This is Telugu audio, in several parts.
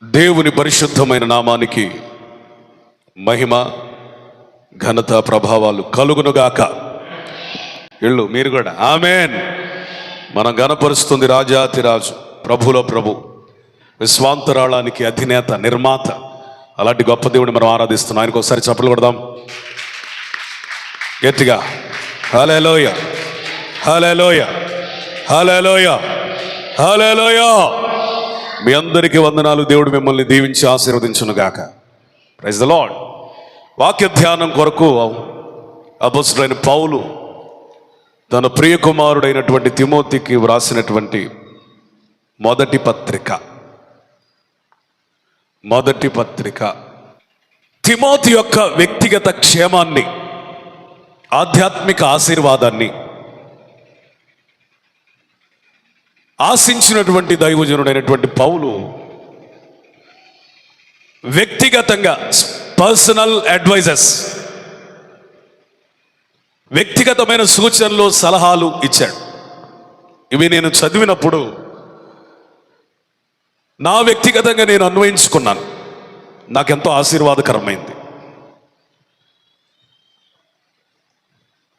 దేవుని పరిశుద్ధమైన నామానికి మహిమ ఘనత ప్రభావాలు కలుగునుగాక. ఇళ్ళు మీరు కూడా ఆమేన్. మనం ఘనపరుస్తుంది రాజాతిరాజు, ప్రభుల ప్రభు, విశ్వాంతరాళానికి అధినేత, నిర్మాత, అలాంటి గొప్ప దేవుడిని మనం ఆరాధిస్తున్నాం. ఆయనకు ఒకసారి చప్పట్లు కొడదాం గట్టిగా. హల్లెలూయ, హల్లెలూయ, హల్లెలూయ, హల్లెలూయ. మీ అందరికీ వందనాలు. దేవుడు మిమ్మల్ని దీవించి ఆశీర్వదించును గాక. Praise the lord. వాక్య ధ్యానం కొరకు అపొస్తలుడైన పౌలు తన ప్రియ కుమారుడైనటువంటి తిమోతికి వ్రాసినటువంటి మొదటి పత్రిక తిమోతి యొక్క వ్యక్తిగత క్షేమాన్ని, ఆధ్యాత్మిక ఆశీర్వాదాన్ని ఆశించినటువంటి దైవజనుడైనటువంటి పౌలు వ్యక్తిగతంగా పర్సనల్ అడ్వైజర్స్, వ్యక్తిగతమైన సూచనలు, సలహాలు ఇచ్చాడు. ఇవి నేను చదివినప్పుడు నా వ్యక్తిగతంగా నేను అన్వయించుకున్నాను. నాకెంతో ఆశీర్వాదకరమైంది.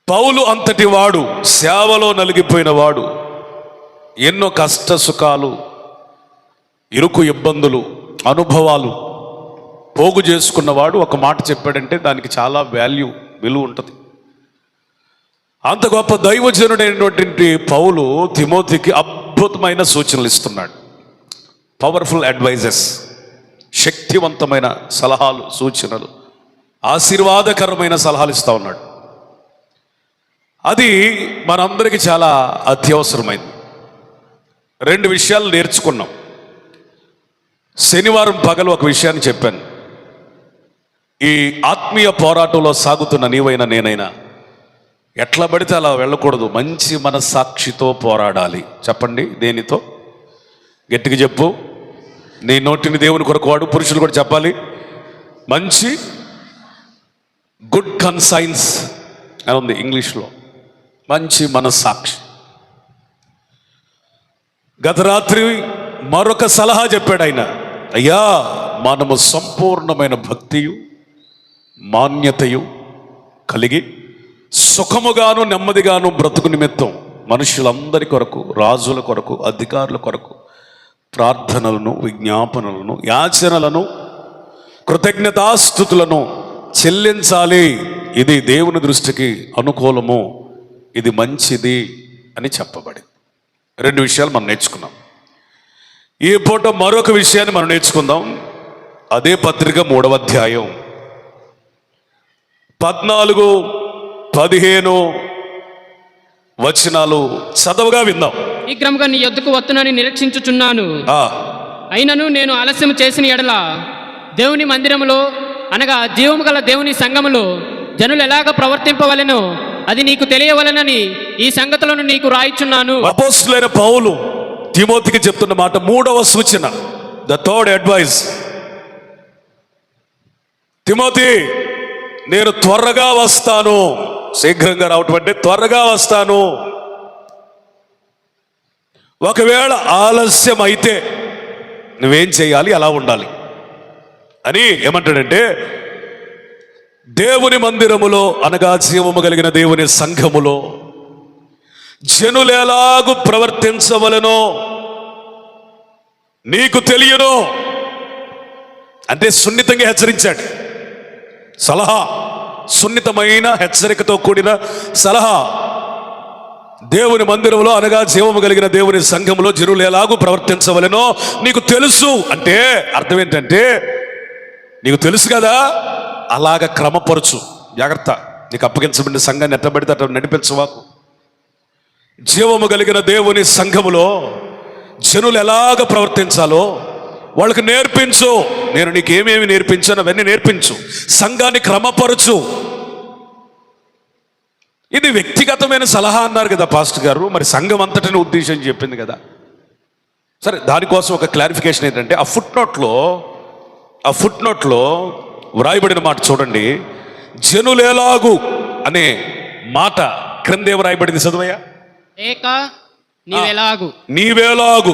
పౌలు అంతటి వాడు, సేవలో నలిగిపోయిన వాడు, ఎన్నో కష్ట సుఖాలు, ఇరుకు ఇబ్బందులు, అనుభవాలు పోగు చేసుకున్నవాడు ఒక మాట చెప్పాడంటే దానికి చాలా విలువ ఉంటుంది. అంత గొప్ప దైవజనుడైనటువంటి పౌలు తిమోతికి అద్భుతమైన సూచనలు ఇస్తున్నాడు. పవర్ఫుల్ అడ్వైజెస్, శక్తివంతమైన సలహాలు, సూచనలు, ఆశీర్వాదకరమైన సలహాలు ఇస్తూ ఉన్నాడు. అది మనందరికీ చాలా అత్యవసరమైంది. రెండు విషయాలు నేర్చుకున్నాం. శనివారం పగలు ఒక విషయాన్ని చెప్పాను. ఈ ఆత్మీయ పోరాటంలో సాగుతున్న నీవైనా నేనైనా ఎట్లా పడితే అలా వెళ్ళకూడదు. మంచి మనస్సాక్షితో పోరాడాలి. చెప్పండి, దేనితో? గట్టిగా చెప్పు. నీ నోటిని దేవుని కొరకు వాడు. పురుషులు కూడా చెప్పాలి. మంచి గుడ్ కన్సైన్స్ అని ఉంది ఇంగ్లీష్లో. మంచి మనస్సాక్షి. గత రాత్రి మరొక సలహా చెప్పాడు ఆయన. అయ్యా, మనము సంపూర్ణమైన భక్తియు మాన్యతయు కలిగి సుఖముగాను నెమ్మదిగాను బ్రతుకు నిమిత్తం మనుషులందరి కొరకు, రాజుల కొరకు, అధికారుల కొరకు ప్రార్థనలను, విజ్ఞాపనలను, యాచనలను, కృతజ్ఞతాస్తుతులను చెల్లించాలి. ఇది దేవుని దృష్టికి అనుకూలము, ఇది మంచిది అని చెప్పబడింది. రెండు విషయాలు మనం నేర్చుకున్నాం. ఈ పూట మరొక విషయాన్ని మనం నేర్చుకుందాం. అదే పత్రిక 3వ అధ్యాయం 14, 15 వచనాలు చదవగా విందాం. శీఘ్రముగా నీ యొద్దకు వత్తునని నిరీక్షించుచున్నాను. అయినను నేను ఆలస్యం చేసిన ఎడల దేవుని మందిరములో, అనగా జీవము గల దేవుని సంఘములో జనులు ఎలాగ ప్రవర్తింపవలెనో అది నీకు తెలియవలెనని ఈ సంగతులను నీకు రాయిచున్నాను. అపోస్తలుడైన పౌలు తిమోతికి చెప్తున్న మాట, 3వ సూచన, ద థర్డ్ అడ్వైస్. తిమోతి, నేను త్వరగా వస్తాను. శీఘ్రంగా రావటం అంటే త్వరగా వస్తాను. ఒకవేళ ఆలస్యం అయితే నువ్వేం చేయాలి? అలా ఉండాలి అని ఏమంటాడంటే, దేవుని మందిరములో, అనగా జీవము కలిగిన దేవుని సంఘములో జనులు ఎలాగూ ప్రవర్తించవలెనో నీకు తెలియను అంటే సున్నితంగా హెచ్చరించాడు. సలహా, సున్నితమైన హెచ్చరికతో కూడిన సలహా. దేవుని మందిరంలో, అనగా జీవము కలిగిన దేవుని సంఘములో జనులు ఎలాగూ ప్రవర్తించవలెనో నీకు తెలుసు. అంటే అర్థం ఏంటంటే, నీకు తెలుసు కదా, అలాగ క్రమపరచు. జాగ్రత్త, నీకు అప్పగించబడిన సంఘాన్ని ఎట్టబడితే అట్లా నడిపించవాకు. జీవము కలిగిన దేవుని సంఘములో జనులు ఎలాగ ప్రవర్తించాలో వాళ్ళకి నేర్పించు. నేను నీకు ఏమేమి నేర్పించాను అవన్నీ నేర్పించు. సంఘాన్ని క్రమపరచు. ఇది వ్యక్తిగతమైన సలహా అన్నారు కదా పాస్టర్ గారు. మరి సంఘం అంతటిని ఉద్దేశించి చెప్పింది కదా. సరే, దానికోసం ఒక క్లారిఫికేషన్ ఏంటంటే, ఆ ఫుట్ నోట్లో వ్రాయబడిన మాట చూడండి. జనులేలాగు అనే మాట క్రింద ఏం వ్రాయబడింది? చదువయ్యా. నీవేలాగు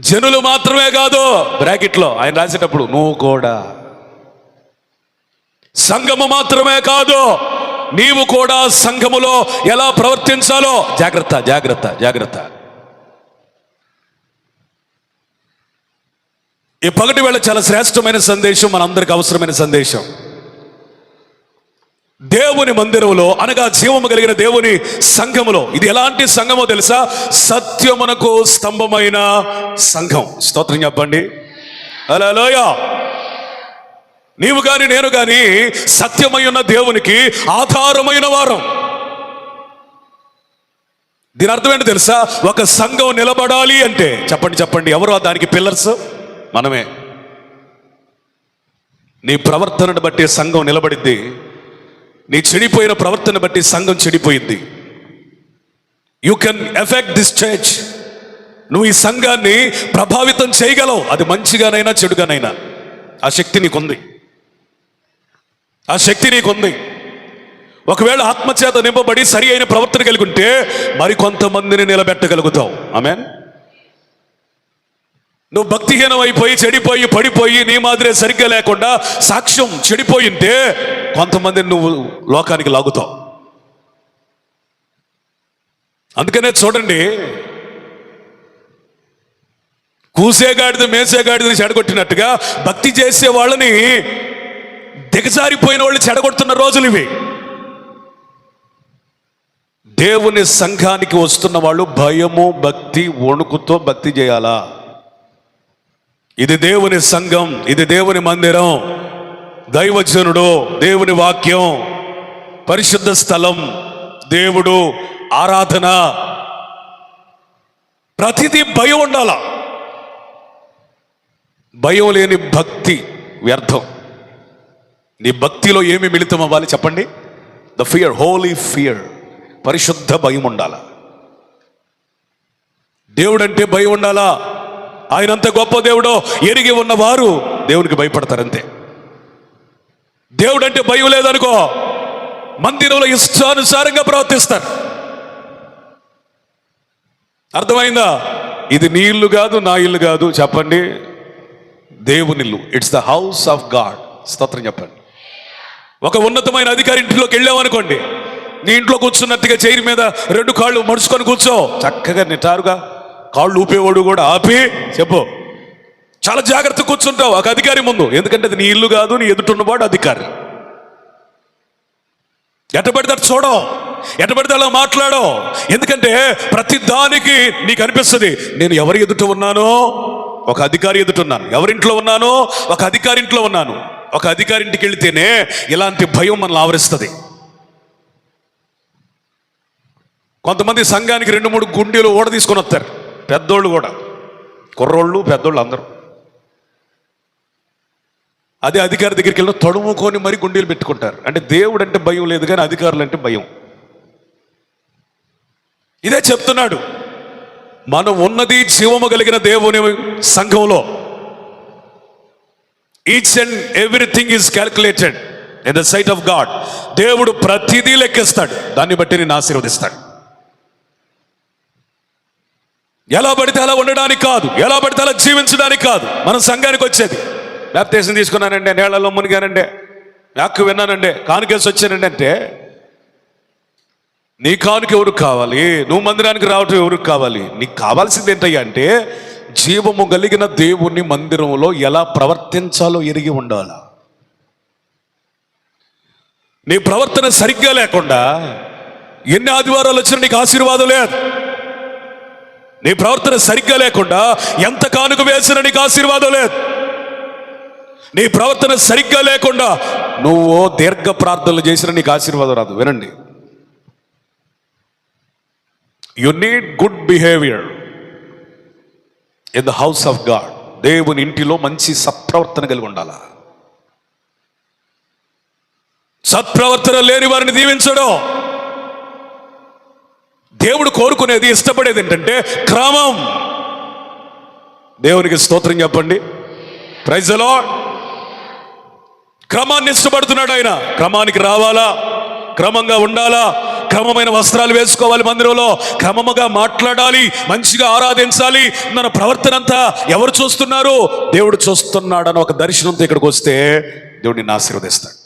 జనులు మాత్రమే కాదు, బ్రాకెట్లో ఆయన రాసేటప్పుడు నువ్వు కూడా. సంఘము మాత్రమే కాదు, నీవు కూడా సంఘములో ఎలా ప్రవర్తించాలో జాగ్రత్త జాగ్రత్త జాగ్రత్త. ఈ పగటి వేళ చాలా శ్రేష్టమైన సందేశం, మనందరికి అవసరమైన సందేశం. దేవుని మందిరంలో అనగా జీవము కలిగిన దేవుని సంఘములో, ఇది ఎలాంటి సంఘమో తెలుసా? సత్యమునకు స్తంభమైన సంఘం. స్తోత్రం చెప్పండి. హల్లెలూయా. నీవు గాని నేను గాని సత్యమై ఉన్న దేవునికి ఆధారమైన వారం. దీని అర్థం ఏంటి తెలుసా? ఒక సంఘం నిలబడాలి అంటే చెప్పండి చెప్పండి, ఎవరు దానికి పిల్లర్స్? మనమే. నీ ప్రవర్తనను బట్టి సంఘం నిలబడిద్ది, నీ చెడిపోయిన ప్రవర్తన బట్టి సంఘం చెడిపోయింది. You can affect this church. నువ్వు ఈ సంఘాన్ని ప్రభావితం చేయగలవు, అది మంచిగానైనా చెడుగానైనా. ఆ శక్తి నీకుంది, ఆ శక్తి నీకుంది. ఒకవేళ ఆత్మచేత నింపబడి సరి అయిన ప్రవర్తన కలిగి ఉంటే మరి కొంతమందిని నిలబెట్టగలుగుతావు. ఆమేన్. నువ్వు భక్తిహీనం అయిపోయి చెడిపోయి పడిపోయి నీ మాదిరే సరిగ్గా లేకుండా సాక్ష్యం చెడిపోయింటే కొంతమందిని నువ్వు లోకానికి లాగుతావు. అందుకనే చూడండి, కూసేగాడిద మేసేగాడిదని చెడగొట్టినట్టుగా భక్తి చేసే వాళ్ళని దిగజారిపోయిన వాళ్ళు చెడగొడుతున్న రోజులు ఇవి. దేవుని సంఘానికి వస్తున్న వాళ్ళు భయము భక్తి వణుకుతో భక్తి చేయాలా? ఇది దేవుని సంఘం, ఇది దేవుని మందిరం, దైవజనుడు, దేవుని వాక్యం, పరిశుద్ధ స్థలం, దేవుడు, ఆరాధన, ప్రతిదీ భయం ఉండాల. భయం లేని భక్తి వ్యర్థం. నీ భక్తిలో ఏమి మిళితం అవ్వాలి చెప్పండి? ద ఫియర్, హోలీ ఫియర్, పరిశుద్ధ భయం ఉండాల. దేవుడు అంటే భయం ఉండాలా? ఆయనంత గొప్ప దేవుడో ఎరిగి ఉన్నవారు దేవునికి భయపడతారు అంతే. దేవుడు అంటే భయం లేదనుకో, మందిరంలో ఇష్టానుసారంగా ప్రవర్తిస్తారు. అర్థమైందా? ఇది నీ ఇల్లు కాదు, నా ఇల్లు కాదు. చెప్పండి, దేవుని ఇల్లు. It's the house of God. స్తోత్రం చెప్పండి. ఒక ఉన్నతమైన అధికారి ఇంట్లోకి వెళ్ళామనుకోండి, నీ ఇంట్లో కూర్చున్నట్టుగా చైర్ మీద 2 కాళ్ళు మడుచుకొని కూర్చో, చక్కగా నిటారుగా కాళ్ళు ఊపేవాడు కూడా ఆపి చెప్పు, చాలా జాగ్రత్త కూర్చుంటావు ఒక అధికారి ముందు. ఎందుకంటే అది నీ ఇల్లు కాదు, నీ ఎదుటిన్నవాడు అధికారి. ఎట్ట పడితే అటు చూడవు, ఎట్ట పడితే అలా మాట్లాడో. ఎందుకంటే ప్రతి దానికి నీకు అనిపిస్తుంది, నేను ఎవరి ఎదుట ఉన్నానో ఒక అధికారి ఎదుట ఉన్నాను, ఎవరింట్లో ఉన్నానో ఒక అధికారి ఇంట్లో ఉన్నాను. ఒక అధికారి ఇంటికి వెళితేనే ఇలాంటి భయం మనల్ని ఆవరిస్తుంది. కొంతమంది సంఘానికి 2-3 గుండెలు ఓడ తీసుకొని వస్తారు, పెద్దోళ్ళు కూడా, కుర్రోళ్ళు పెద్దోళ్ళు అందరూ. అదే అధికారి దగ్గరికి వెళ్ళి తడుముకొని మరి గుండెలు పెట్టుకుంటారు. అంటే దేవుడు అంటే భయం లేదు, కానీ అధికారులు అంటే భయం. ఇదే చెప్తున్నాడు, మనం ఉన్నది జీవము కలిగిన దేవుని సంఘంలో. Each and everything is calculated in the sight of God. దేవుడు ప్రతిదీ లెక్కిస్తాడు, దాన్ని బట్టి నేను ఆశీర్వదిస్తాడు. ఎలా పడితే అలా ఉండడానికి కాదు, ఎలా పడితే అలా జీవించడానికి కాదు. మనం సంఘానికి వచ్చేది, బాప్తిసం తీసుకున్నానండి, నీళ్లలో మునిగానండి, వాక్కు విన్నానండి, కానుకేసి వచ్చానండి అంటే నీ కానుక ఎవరికి కావాలి? నువ్వు మందిరానికి రావటం ఎవరికి కావాలి? నీకు కావాల్సింది ఏంటయ్యా అంటే జీవము కలిగిన దేవుని మందిరంలో ఎలా ప్రవర్తించాలో ఎరిగి ఉండాలి. నీ ప్రవర్తన సరిగ్గా లేకుండా ఎన్ని ఆదివారాలు వచ్చినా నీకు ఆశీర్వాదం లేదు. నీ ప్రవర్తన సరిగ్గా లేకుండా ఎంత కానుక వేసినా నీకు ఆశీర్వాదం లేదు. నీ ప్రవర్తన సరిగ్గా లేకుండా నువ్వు దీర్ఘ ప్రార్థనలు చేసినా నీకు ఆశీర్వాదం రాదు. వినండి, you need good behaviour in the house of God. దేవుని ఇంటిలో మంచి సత్ప్రవర్తన కలిగి ఉండాల. సత్ప్రవర్తన లేని వారిని దీవించడం. దేవుడు కోరుకునేది, ఇష్టపడేది ఏంటంటే క్రమం. దేవునికి స్తోత్రం చెప్పండి. Praise the lord. క్రమాన్ని ఇష్టపడుతున్నాడు ఆయన. క్రమానికి రావాలా, క్రమంగా ఉండాలా, క్రమమైన వస్త్రాలు వేసుకోవాలి, మందిరంలో క్రమముగా మాట్లాడాలి, మంచిగా ఆరాధించాలి. మన ప్రవర్తన అంతా ఎవరు చూస్తున్నారు? దేవుడు చూస్తున్నాడని ఒక దర్శనంతో ఇక్కడికి వస్తే దేవుడు నిన్ను ఆశీర్వదిస్తాడు.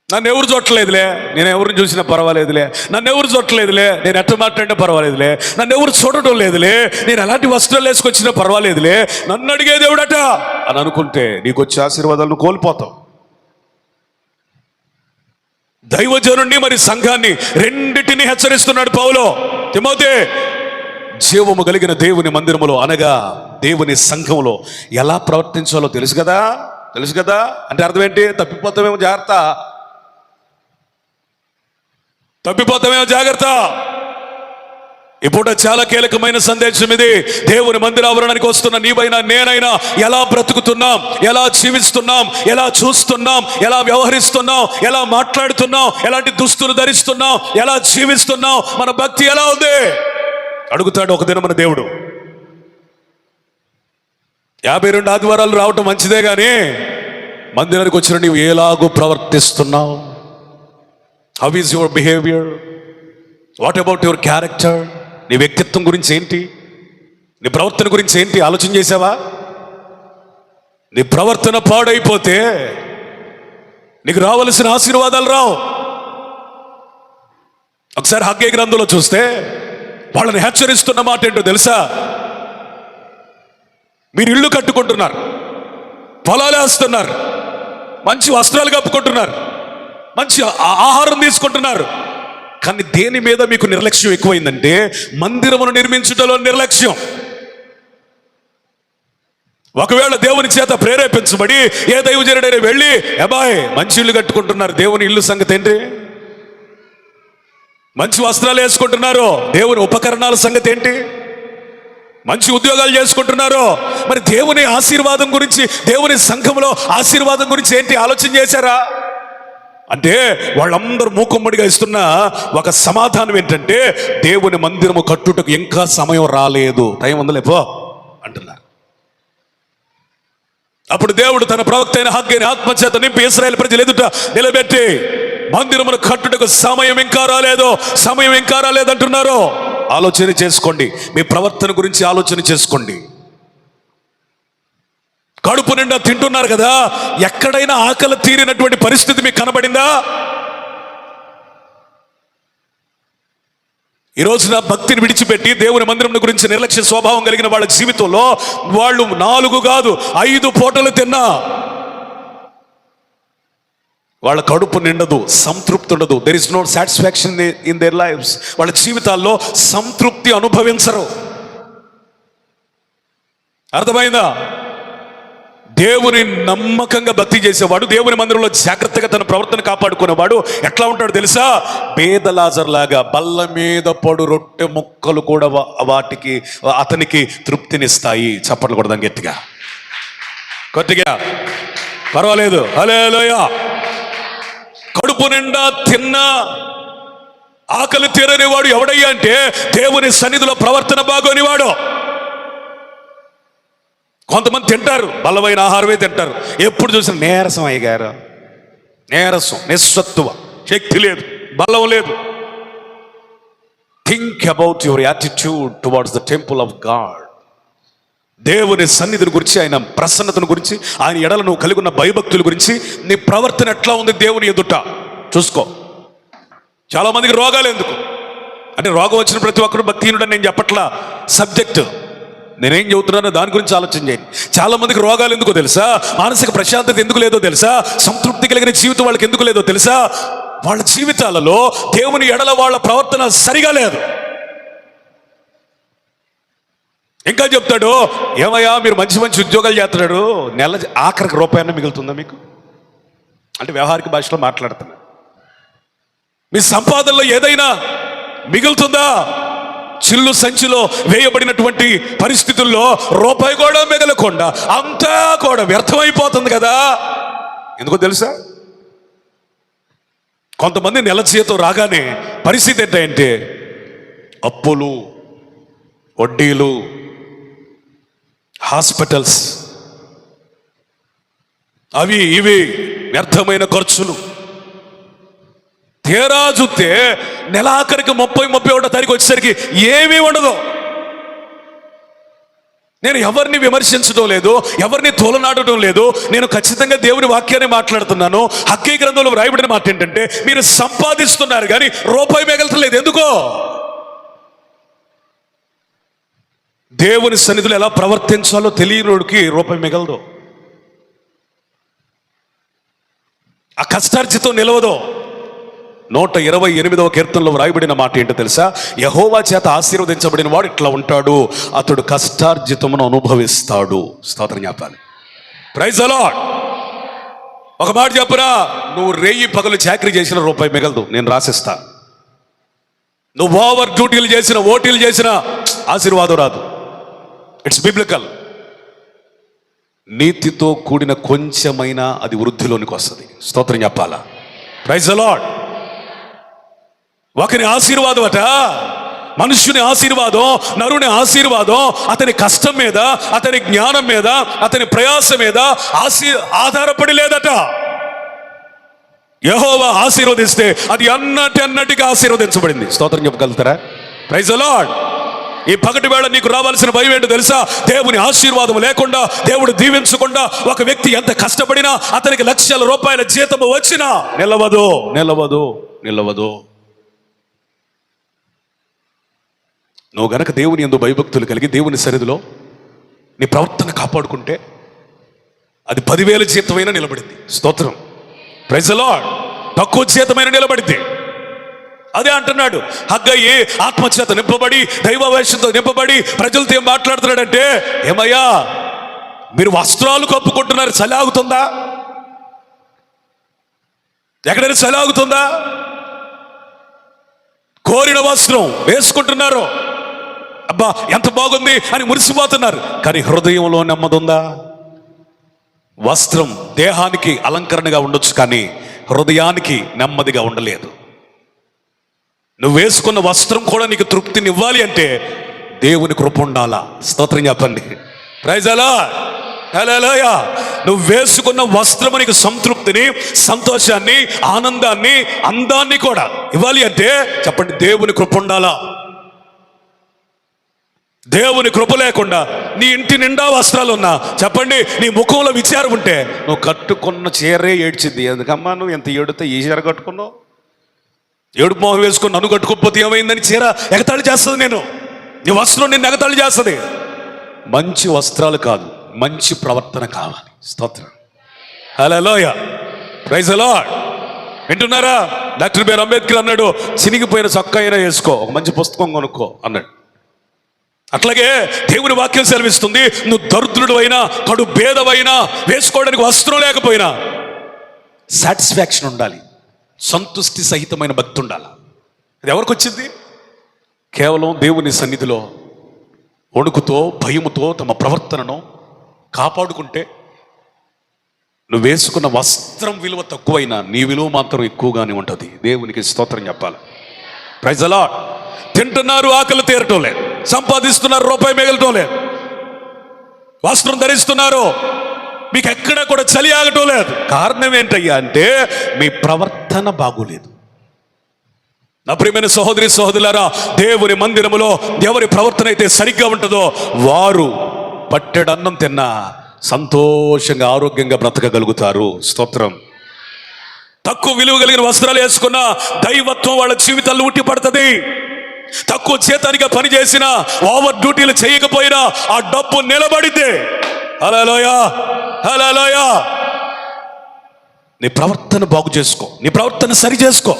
నన్ను ఎవరు చూడలేదులే, నేను ఎవరిని చూసినా పర్వాలేదులే, నన్ను ఎవరు చూడలేదులే, నేను ఎట్ట మాట్లాడినా పర్వాలేదులే, నన్ను ఎవరు చూడటం లేదులే, నేను ఎలాంటి వస్త్రాలు వేసుకొచ్చినా పర్వాలేదులే, నన్ను అడిగే దేవుడట అని అనుకుంటే నీకు వచ్చే ఆశీర్వాదాలను కోల్పోతావు. దైవజనుడిని మరి సంఘాన్ని రెండిటిని హెచ్చరిస్తున్నాడు పౌలు. తిమోతే, జీవము కలిగిన దేవుని మందిరములో అనగా దేవుని సంఘములో ఎలా ప్రవర్తించాలో తెలుసు కదా, తెలుసు కదా. అంటే అర్థం ఏంటి? తప్పిపోతామేమో జాగ్రత్త, తప్పిపోతామేమో జాగ్రత్త. ఇప్పుడు చాలా కీలకమైన సందేశం ఇది. దేవుని మందిరావరణానికి వస్తున్న నీవైనా నేనైనా ఎలా బ్రతుకుతున్నాం, ఎలా జీవిస్తున్నాం, ఎలా చూస్తున్నాం, ఎలా వ్యవహరిస్తున్నాం, ఎలా మాట్లాడుతున్నాం, ఎలాంటి దుస్తులు ధరిస్తున్నాం, ఎలా జీవిస్తున్నాం, మన భక్తి ఎలా ఉంది అడుగుతాడు ఒక దినం మన దేవుడు. 52 ఆదివారాలు రావటం మంచిదే కానీ మందిరానికి వచ్చిన నీవు ఎలాగో ప్రవర్తిస్తున్నావు? How is your behaviour? What about your character? నీ వ్యక్తిత్వం గురించి ఏంటి? నీ ప్రవర్తన గురించి ఏంటి? ఆలోచన చేసావా? నీ ప్రవర్తన పాడైపోతే నీకు రావలసిన ఆశీర్వాదాలు రావు. ఒకసారి హగ్గై గ్రంథంలో చూస్తే వాళ్ళని హెచ్చరిస్తున్న మాట ఏంటో తెలుసా? మీరు ఇల్లు కట్టుకుంటున్నారు, పొలాలు వేస్తున్నారు, మంచి వస్త్రాలు కప్పుకుంటున్నారు, మంచి ఆహారం తీసుకుంటున్నారు, కానీ దేని మీద మీకు నిర్లక్ష్యం ఎక్కువైందంటే మందిరమును నిర్మించుటలో నిర్లక్ష్యం. ఒకవేళ దేవుని చేత ప్రేరేపించబడి ఏ దైవజనుడైనా వెళ్ళి అబ్బాయి మంచి ఇల్లు కట్టుకుంటున్నారు, దేవుని ఇల్లు సంగతి ఏంటి? మంచి వస్త్రాలు వేసుకుంటున్నారు, దేవుని ఉపకరణాల సంగతి ఏంటి? మంచి ఉద్యోగాలు చేసుకుంటున్నారు, మరి దేవుని ఆశీర్వాదం గురించి, దేవుని సంఘంలో ఆశీర్వాదం గురించి ఏంటి ఆలోచన చేశారా? అంటే వాళ్ళందరూ మూకుమ్మడిగా ఇస్తున్న ఒక సమాధానం ఏంటంటే దేవుని మందిరము కట్టుటకు ఇంకా సమయం రాలేదు, టైం ఉందలేపో అంటున్నారు. అప్పుడు దేవుడు తన ప్రవక్త అయిన హగ్గైని ఆత్మచేత నింపి ఇశ్రాయేలు ప్రజలు ఎదుట నిలబెట్టి మందిరమును కట్టుటకు సమయం ఇంకా రాలేదు, సమయం ఇంకా రాలేదంటున్నారు. ఆలోచన చేసుకోండి, మీ ప్రవర్తన గురించి ఆలోచన చేసుకోండి. కడుపు నిండా తింటున్నారు కదా, ఎక్కడైనా ఆకలి తీరినటువంటి పరిస్థితి మీకు కనబడిందా? ఈ రోజున భక్తిని విడిచిపెట్టి దేవుని మందిరం గురించి నిర్లక్ష్య స్వభావం కలిగిన వాళ్ళ జీవితంలో వాళ్ళు 4 కాదు 5 పూటలు తిన్నా వాళ్ళ కడుపు నిండదు, సంతృప్తి ఉండదు. There is no satisfaction in their lives. వాళ్ళ జీవితాల్లో సంతృప్తి అనుభవించరు. అర్థమైందా? దేవుని నమ్మకంగా భక్తి చేసేవాడు, దేవుని మందిరంలో జాగ్రత్తగా తన ప్రవర్తన కాపాడుకునేవాడు ఎట్లా ఉంటాడు తెలుసా? పేదలాజర్ లాగా బల్ల మీద పడు రొట్టె ముక్కలు కూడా అతనికి తృప్తినిస్తాయి. చప్పట్లు కొడదాం గట్టిగా, కొద్దిగా పర్వాలేదు. హల్లెలూయా. కడుపు నిండా తిన్నా ఆకలి తీరనివాడు ఎవడయ్యా అంటే దేవుని సన్నిధిలో ప్రవర్తన బాగోనివాడు. కొంతమంది తింటారు, బలమైన ఆహారమే తింటారు, ఎప్పుడు చూసిన నీరసం అయ్యారు, నీరసం, నిస్సత్తువ, శక్తి లేదు, బలం లేదు. Think about your attitude towards the temple of God. దేవుని సన్నిధిని గురించి, ఆయన ప్రసన్నతను గురించి, ఆయన ఎడల నువ్వు కలిగి ఉన్న భయభక్తుల గురించి నీ ప్రవర్తన ఎట్లా ఉంది దేవుని ఎదుట చూసుకో. చాలా మందికి రోగాలు ఎందుకు అంటే రోగం వచ్చిన ప్రతి ఒక్కరు భక్తిహీనుడని నేను చెప్పట్లా, సబ్జెక్టు నేనేం చెబుతున్నానో దాని గురించి ఆలోచన చేయండి. చాలా మందికి రోగాలు ఎందుకో తెలుసా? మానసిక ప్రశాంతత ఎందుకు లేదో తెలుసా? సంతృప్తి కలిగిన జీవితం వాళ్ళకి ఎందుకు లేదో తెలుసా? వాళ్ళ జీవితాలలో దేవుని ఎడల వాళ్ళ ప్రవర్తన సరిగా లేదు. ఇంకా చెప్తాడు, ఏమయ్యా మీరు మంచి మంచి ఉద్యోగాలు చేస్తున్నాడు, నెల ఆఖరికి రూపాయన్నా మిగులుతుందా మీకు అంటే వ్యవహారిక భాషలో మాట్లాడుతున్నా. మీ సంపాదనలో ఏదైనా మిగులుతుందా? చిల్లు సంచిలో వేయబడినటువంటి పరిస్థితుల్లో రూపాయి కూడా మిగలకుండా అంతా కూడా వ్యర్థమైపోతుంది కదా. ఎందుకో తెలుసా? కొంతమంది నెల జీతం రాగానే పరిస్థితి ఏంటంటే అప్పులు, వడ్డీలు, హాస్పిటల్స్, అవి ఇవి వ్యర్థమైన ఖర్చులు. తీరా చూస్తే నెలాఖరికి 30-31 తారీఖు వచ్చేసరికి ఏమీ ఉండదు. నేను ఎవరిని విమర్శించడం లేదు, ఎవరిని తోలనాడటం లేదు. నేను ఖచ్చితంగా దేవుని వాక్యాన్ని మాట్లాడుతున్నాను. హగ్గీ గ్రంథంలో వ్రాయబడిన మాట ఏంటంటే, మీరు సంపాదిస్తున్నారు కానీ రూపాయి మిగలట్లేదు. ఎందుకో? దేవుని సన్నిధిలో ఎలా ప్రవర్తించాలో తెలియనోడికి రూపాయి మిగలదు. ఆ కష్టార్జితం నిలవదు. 128వ కీర్తనలో వ్రాయబడిన మాట ఏంటో తెలుసా? యెహోవా చేత ఆశీర్వదించబడిన వాడు ఇట్లా ఉంటాడు, అతడు కష్టార్జితమును అనుభవిస్తాడు. స్తోత్రం చెప్పాలి. Praise the lord. ఒక మాట చెప్పురా, నువ్వు రేయి పగలు చాకరీ చేసిన రూపాయి మిగలదు, నేను రాసిస్తా. నువ్వు ఓవర్ డ్యూటీలు చేసిన, ఓటీలు చేసిన ఆశీర్వాదం రాదు. It's biblical. నీతితో కూడిన కొంచెమైనా అది వృద్ధిలోనికి వస్తుంది. స్తోత్రం చెప్పాలా. Praise the lord. ఒకరి ఆశీర్వాదం అట, మనుష్యుని ఆశీర్వాదం, నరుని ఆశీర్వాదం అతని కష్టం మీద, అతని జ్ఞానం మీద, అతని ప్రయాస మీద ఆధారపడి లేదట. యెహోవా ఆశీర్వదిస్తే అది అన్నటిగా ఆశీర్వదించబడింది. స్తోత్రం చెప్పగలుగుతారా? Praise the lord. ఈ పగటి వేళ నీకు రావాల్సిన భయం ఏంటో తెలుసా? దేవుని ఆశీర్వాదం లేకుండా, దేవుడు దీవించకుండా ఒక వ్యక్తి ఎంత కష్టపడినా, అతనికి లక్షల రూపాయల జీతము వచ్చినా నిలవదు, నిలవదు, నిలవదు. నువ్వు గనక దేవుని యందు భయభక్తులు కలిగి దేవుని సన్నిధిలో నీ ప్రవర్తన కాపాడుకుంటే అది 10,000 జీతమైన నిలబడింది. స్తోత్రం. Praise the lord. తక్కువ జీతమైన నిలబడింది. అదే అంటున్నాడు హగ్గయి, ఆత్మచేత నింపబడి, దైవవేషంతో నింపబడి ప్రజలతో ఏం మాట్లాడుతున్నాడంటే, ఏమయ్యా మీరు వస్త్రాలు కప్పుకుంటున్నారు, చలి ఆగుతుందా? ఎక్కడైనా చలి ఆగుతుందా? కోరిన వస్త్రం వేసుకుంటున్నారు, అబ్బా ఎంత బాగుంది అని మురిసిపోతున్నారు, కానీ హృదయంలో నెమ్మదుందా? వస్త్రం దేహానికి అలంకరణగా ఉండొచ్చు, కానీ హృదయానికి నెమ్మదిగా ఉండలేదు. నువ్వు వేసుకున్న వస్త్రం కూడా నీకు తృప్తిని ఇవ్వాలి అంటే దేవుని కృప ఉండాలా. స్తోత్రం చెప్పండి. Praise the lord. హల్లెలూయా. నువ్వు వేసుకున్న వస్త్రము నీకు సంతృప్తిని, సంతోషాన్ని, ఆనందాన్ని, అందాన్ని కూడా ఇవ్వాలి అంటే చెప్పండి, దేవుని కృప ఉండాలా. దేవుని కృప లేకుండా నీ ఇంటి నిండా వస్త్రాలు ఉన్నా చెప్పండి, నీ ముఖంలో విచారం ఉంటే నువ్వు కట్టుకున్న చీరే ఏడ్చింది. ఎందుకమ్మా నువ్వు ఎంత ఏడుతో ఈ చీర కట్టుకున్నావు? ఏడుపు మొహం వేసుకుని నన్ను కట్టుకోకపోతే ఏమైందని చీర ఎగతాళి చేస్తుంది. నీ వస్త్రం నిన్ను ఎగతాళి చేస్తుంది. మంచి వస్త్రాలు కాదు, మంచి ప్రవర్తన కావాలి. స్తోత్రం. హల్లెలూయా. Praise the lord. వింటున్నారా? డాక్టర్ బిఆర్ అంబేద్కర్ అన్నాడు, చినిగిపోయిన చొక్కా అయినా వేసుకో, ఒక మంచి పుస్తకం కొనుక్కో అన్నాడు. అట్లాగే దేవుని వాక్యం సెలవిస్తుంది, నువ్వు దరిద్రుడు అయినా, కడు భేదమైనా, వేసుకోవడానికి వస్త్రం లేకపోయినా సాటిస్ఫాక్షన్ ఉండాలి, సంతుష్టి సహితమైన భక్తి ఉండాలి. అది ఎవరికి వచ్చింది? కేవలం దేవుని సన్నిధిలో వణుకుతో, భయముతో తమ ప్రవర్తనను కాపాడుకుంటే, నువ్వు వేసుకున్న వస్త్రం విలువ తక్కువైనా నీ విలువ మాత్రం ఎక్కువగానే ఉంటుంది. దేవునికి స్తోత్రం చెప్పాలి. Praise the lord. తింటున్నారు, ఆకలి తీరటం లేదు, సంపాదిస్తున్నారు, రూపాయి మిగలటం లేదు, వస్త్రం ధరిస్తున్నారు, మీకు ఎక్కడా కూడా చలి ఆగటం లేదు. కారణం ఏంటయ్యా అంటే మీ ప్రవర్తన బాగోలేదు. నా ప్రియమైన సహోదరి సహోదరులారా, దేవుని మందిరములో ఎవరి ప్రవర్తన అయితే సరిగ్గా ఉంటుందో వారు పట్టెడు అన్నం తిన్నా సంతోషంగా, ఆరోగ్యంగా బ్రతకగలుగుతారు. స్తోత్రం. తక్కువ విలువ కలిగిన వస్త్రాలు వేసుకున్న దైవత్వం వాళ్ళ జీవితాల్లో ఉట్టి పడుతుంది. తక్కువ చేతానిగా పనిచేసిన, ఓవర్ డ్యూటీలు చేయకపోయినా ఆ డబ్బు నిలబడితే. హల్లెలూయా, హల్లెలూయా. నీ ప్రవర్తన బాగు చేసుకో, నీ ప్రవర్తన సరి చేసుకో.